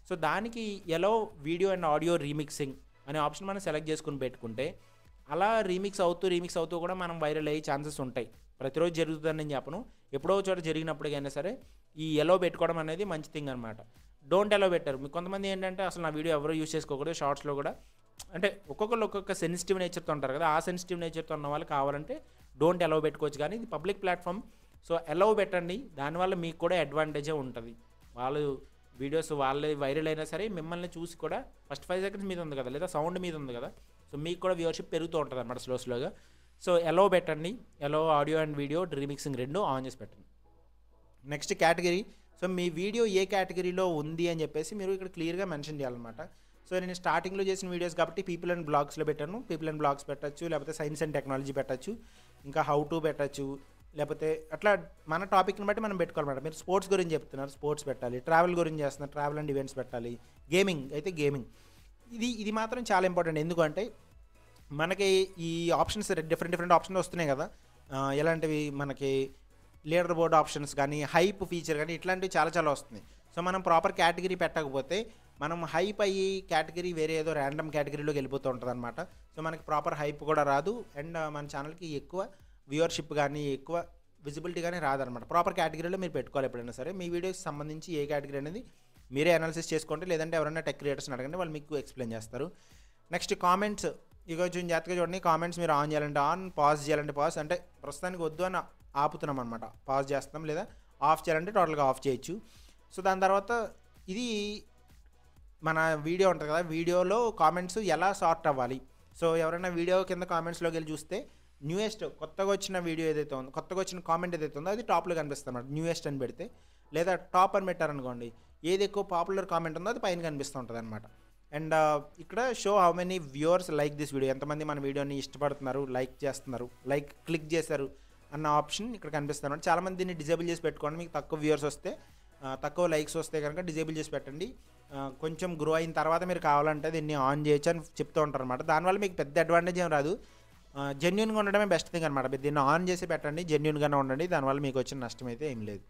సో దానికి ఎలా వీడియో అండ్ ఆడియో రీమిక్సింగ్ అనే ఆప్షన్ మనం సెలెక్ట్ చేసుకుని పెట్టుకుంటే అలా రీమిక్స్ అవుతూ కూడా మనం వైరల్ అయ్యే ఛాన్సెస్ ఉంటాయి. ప్రతిరోజు జరుగుతుందని నేను చెప్పను, ఎప్పుడో చోట జరిగినప్పటికైనా సరే ఈ ఎలో పెట్టుకోవడం అనేది మంచి థింగ్ అనమాట. డోంట్ ఎలో పెట్టారు. మీకు కొంతమంది ఏంటంటే అసలు నా వీడియో ఎవరో యూజ్ చేసుకోకూడదు, షార్ట్స్లో కూడా అంటే ఒక్కొక్కరు ఒక్కొక్క సెన్సిటివ్ నేచర్తో ఉంటారు కదా. ఆ సెన్సిటివ్ నేచర్తో ఉన్న వాళ్ళు కావాలంటే డోంట్ ఎలో పెట్టుకోవచ్చు. కానీ ఇది పబ్లిక్ ప్లాట్ఫామ్, సో ఎలో పెట్టండి. దానివల్ల మీకు కూడా అడ్వాంటేజే ఉంటుంది. వాళ్ళు వీడియోస్ వాళ్ళే వైరల్ అయినా సరే మిమ్మల్ని చూసి కూడా ఫస్ట్ 5 సెకండ్స్ మీద ఉంది కదా, లేదా సౌండ్ మీద ఉంది కదా, సో మీకు కూడా వ్యూవర్షిప్ పెరుగుతూ ఉంటుంది అనమాట స్లోగా. సో ఎలో పెట్టండి, ఎలో ఆడియో అండ్ వీడియో రీమిక్సింగ్ రెండు ఆన్ చేసి పెట్టండి. Next category. సో మీ వీడియో ఏ కేటగిరీలో ఉంది అని చెప్పేసి మీరు ఇక్కడ క్లియర్గా మెన్షన్ చేయాలన్నమాట. సో నేను స్టార్టింగ్లో చేసిన వీడియోస్ కాబట్టి పీపుల్ అండ్ బ్లాగ్స్లో పెట్టాను. పీపుల్ అండ్ బ్లాగ్స్ పెట్టచ్చు, లేకపోతే సైన్స్ అండ్ టెక్నాలజీ పెట్టచ్చు, ఇంకా హౌ టు పెట్టచ్చు, లేకపోతే అట్లా మన టాపిక్ని బట్టి మనం పెట్టుకోవాలన్నమాట. మీరు స్పోర్ట్స్ గురించి చెప్తున్నారు, స్పోర్ట్స్ పెట్టాలి. ట్రావెల్ గురించి చేస్తున్నారు, ట్రావెల్ అండ్ ఈవెంట్స్ పెట్టాలి. గేమింగ్ అయితే గేమింగ్. ఇది మాత్రం చాలా ఇంపార్టెంట్. ఎందుకంటే మనకి ఈ ఆప్షన్స్ డిఫరెంట్ ఆప్షన్స్ వస్తున్నాయి కదా. ఎలాంటివి మనకి లీడర్ బోర్డ్ ఆప్షన్స్ కానీ హైప్ ఫీచర్ కానీ ఇట్లాంటివి చాలా చాలా వస్తున్నాయి. సో మనం ప్రాపర్ కేటగిరీ పెట్టకపోతే మనం హైప్ అయ్యి కేటగిరీ వేరే ఏదో ర్యాండమ్ కేటగిరీలోకి వెళ్ళిపోతూ ఉంటుంది అనమాట. సో మనకి ప్రాపర్ హైప్ కూడా రాదు అండ్ మన ఛానల్కి ఎక్కువ వ్యూవర్షిప్ కానీ ఎక్కువ విజిబిలిటీ కానీ రాదనమాట. ప్రాపర్ కేటగిరీలో మీరు పెట్టుకోవాలి ఎప్పుడైనా సరే. మీ వీడియోకి సంబంధించి ఏ కేటగిరీ అనేది మీరే అనాలిసిస్ చేసుకోండి, లేదంటే ఎవరైనా టెక్ క్రియేటర్స్ని అడగండి, వాళ్ళు మీకు ఎక్స్ప్లెయిన్ చేస్తారు. నెక్స్ట్ కామెంట్స్, ఇక కొంచెం జాగ్రత్తగా చూడండి. కామెంట్స్ మీరు ఆన్ చేయాలంటే ఆన్, పాజ్ చేయాలంటే పాజ్, అంటే ప్రస్తుతానికి వద్దు అని ఆపుతున్నాం అనమాట, పాజ్ చేస్తాం, లేదా ఆఫ్ చేయాలంటే టోటల్గా ఆఫ్ చేయొచ్చు. సో దాని తర్వాత ఇది మన వీడియో ఉంటుంది కదా, వీడియోలో కామెంట్స్ ఎలా సార్ట్ అవ్వాలి. సో ఎవరైనా వీడియో కింద కామెంట్స్లోకి వెళ్ళి చూస్తే న్యూయెస్ట్ కొత్తగా వచ్చిన వీడియో ఏదైతే ఉందో, కొత్తగా వచ్చిన కామెంట్ ఏదైతే ఉందో అది టాప్లో కనిపిస్తుంది అన్నమాట. న్యూయెస్ట్ అని పెడితే, లేదా టాప్ అని పెట్టారనుకోండి, ఏది ఎక్కువ పాపులర్ కామెంట్ ఉందో అది పైన కనిపిస్తూ ఉంటుంది అనమాట. అండ్ ఇక్కడ show how many viewers like this video, ఎంతమంది మన వీడియోని ఇష్టపడుతున్నారు, లైక్ చేస్తున్నారు, లైక్ క్లిక్ చేశారు అన్న ఆప్షన్ ఇక్కడ కనిపిస్తుంది అనమాట. చాలామంది దీన్ని డిజేబుల్ చేసి పెట్టుకోండి. మీకు తక్కువ వ్యూవర్స్ వస్తే, తక్కువ లైక్స్ వస్తే కనుక డిజేబుల్ చేసి పెట్టండి. కొంచెం గ్రో అయిన తర్వాత మీరు కావాలంటే దీన్ని ఆన్ చేయొచ్చు అని చెప్తూ ఉంటారు అనమాట. దానివల్ల మీకు పెద్ద అడ్వాంటేజ్ ఏం రాదు, జెన్యూన్గా ఉండడమే బెస్ట్ థింగ్ అనమాట. దీన్ని ఆన్ చేసి పెట్టండి, జెన్యూన్గానే ఉండండి, దానివల్ల మీకు వచ్చిన నష్టం అయితే ఏం లేదు.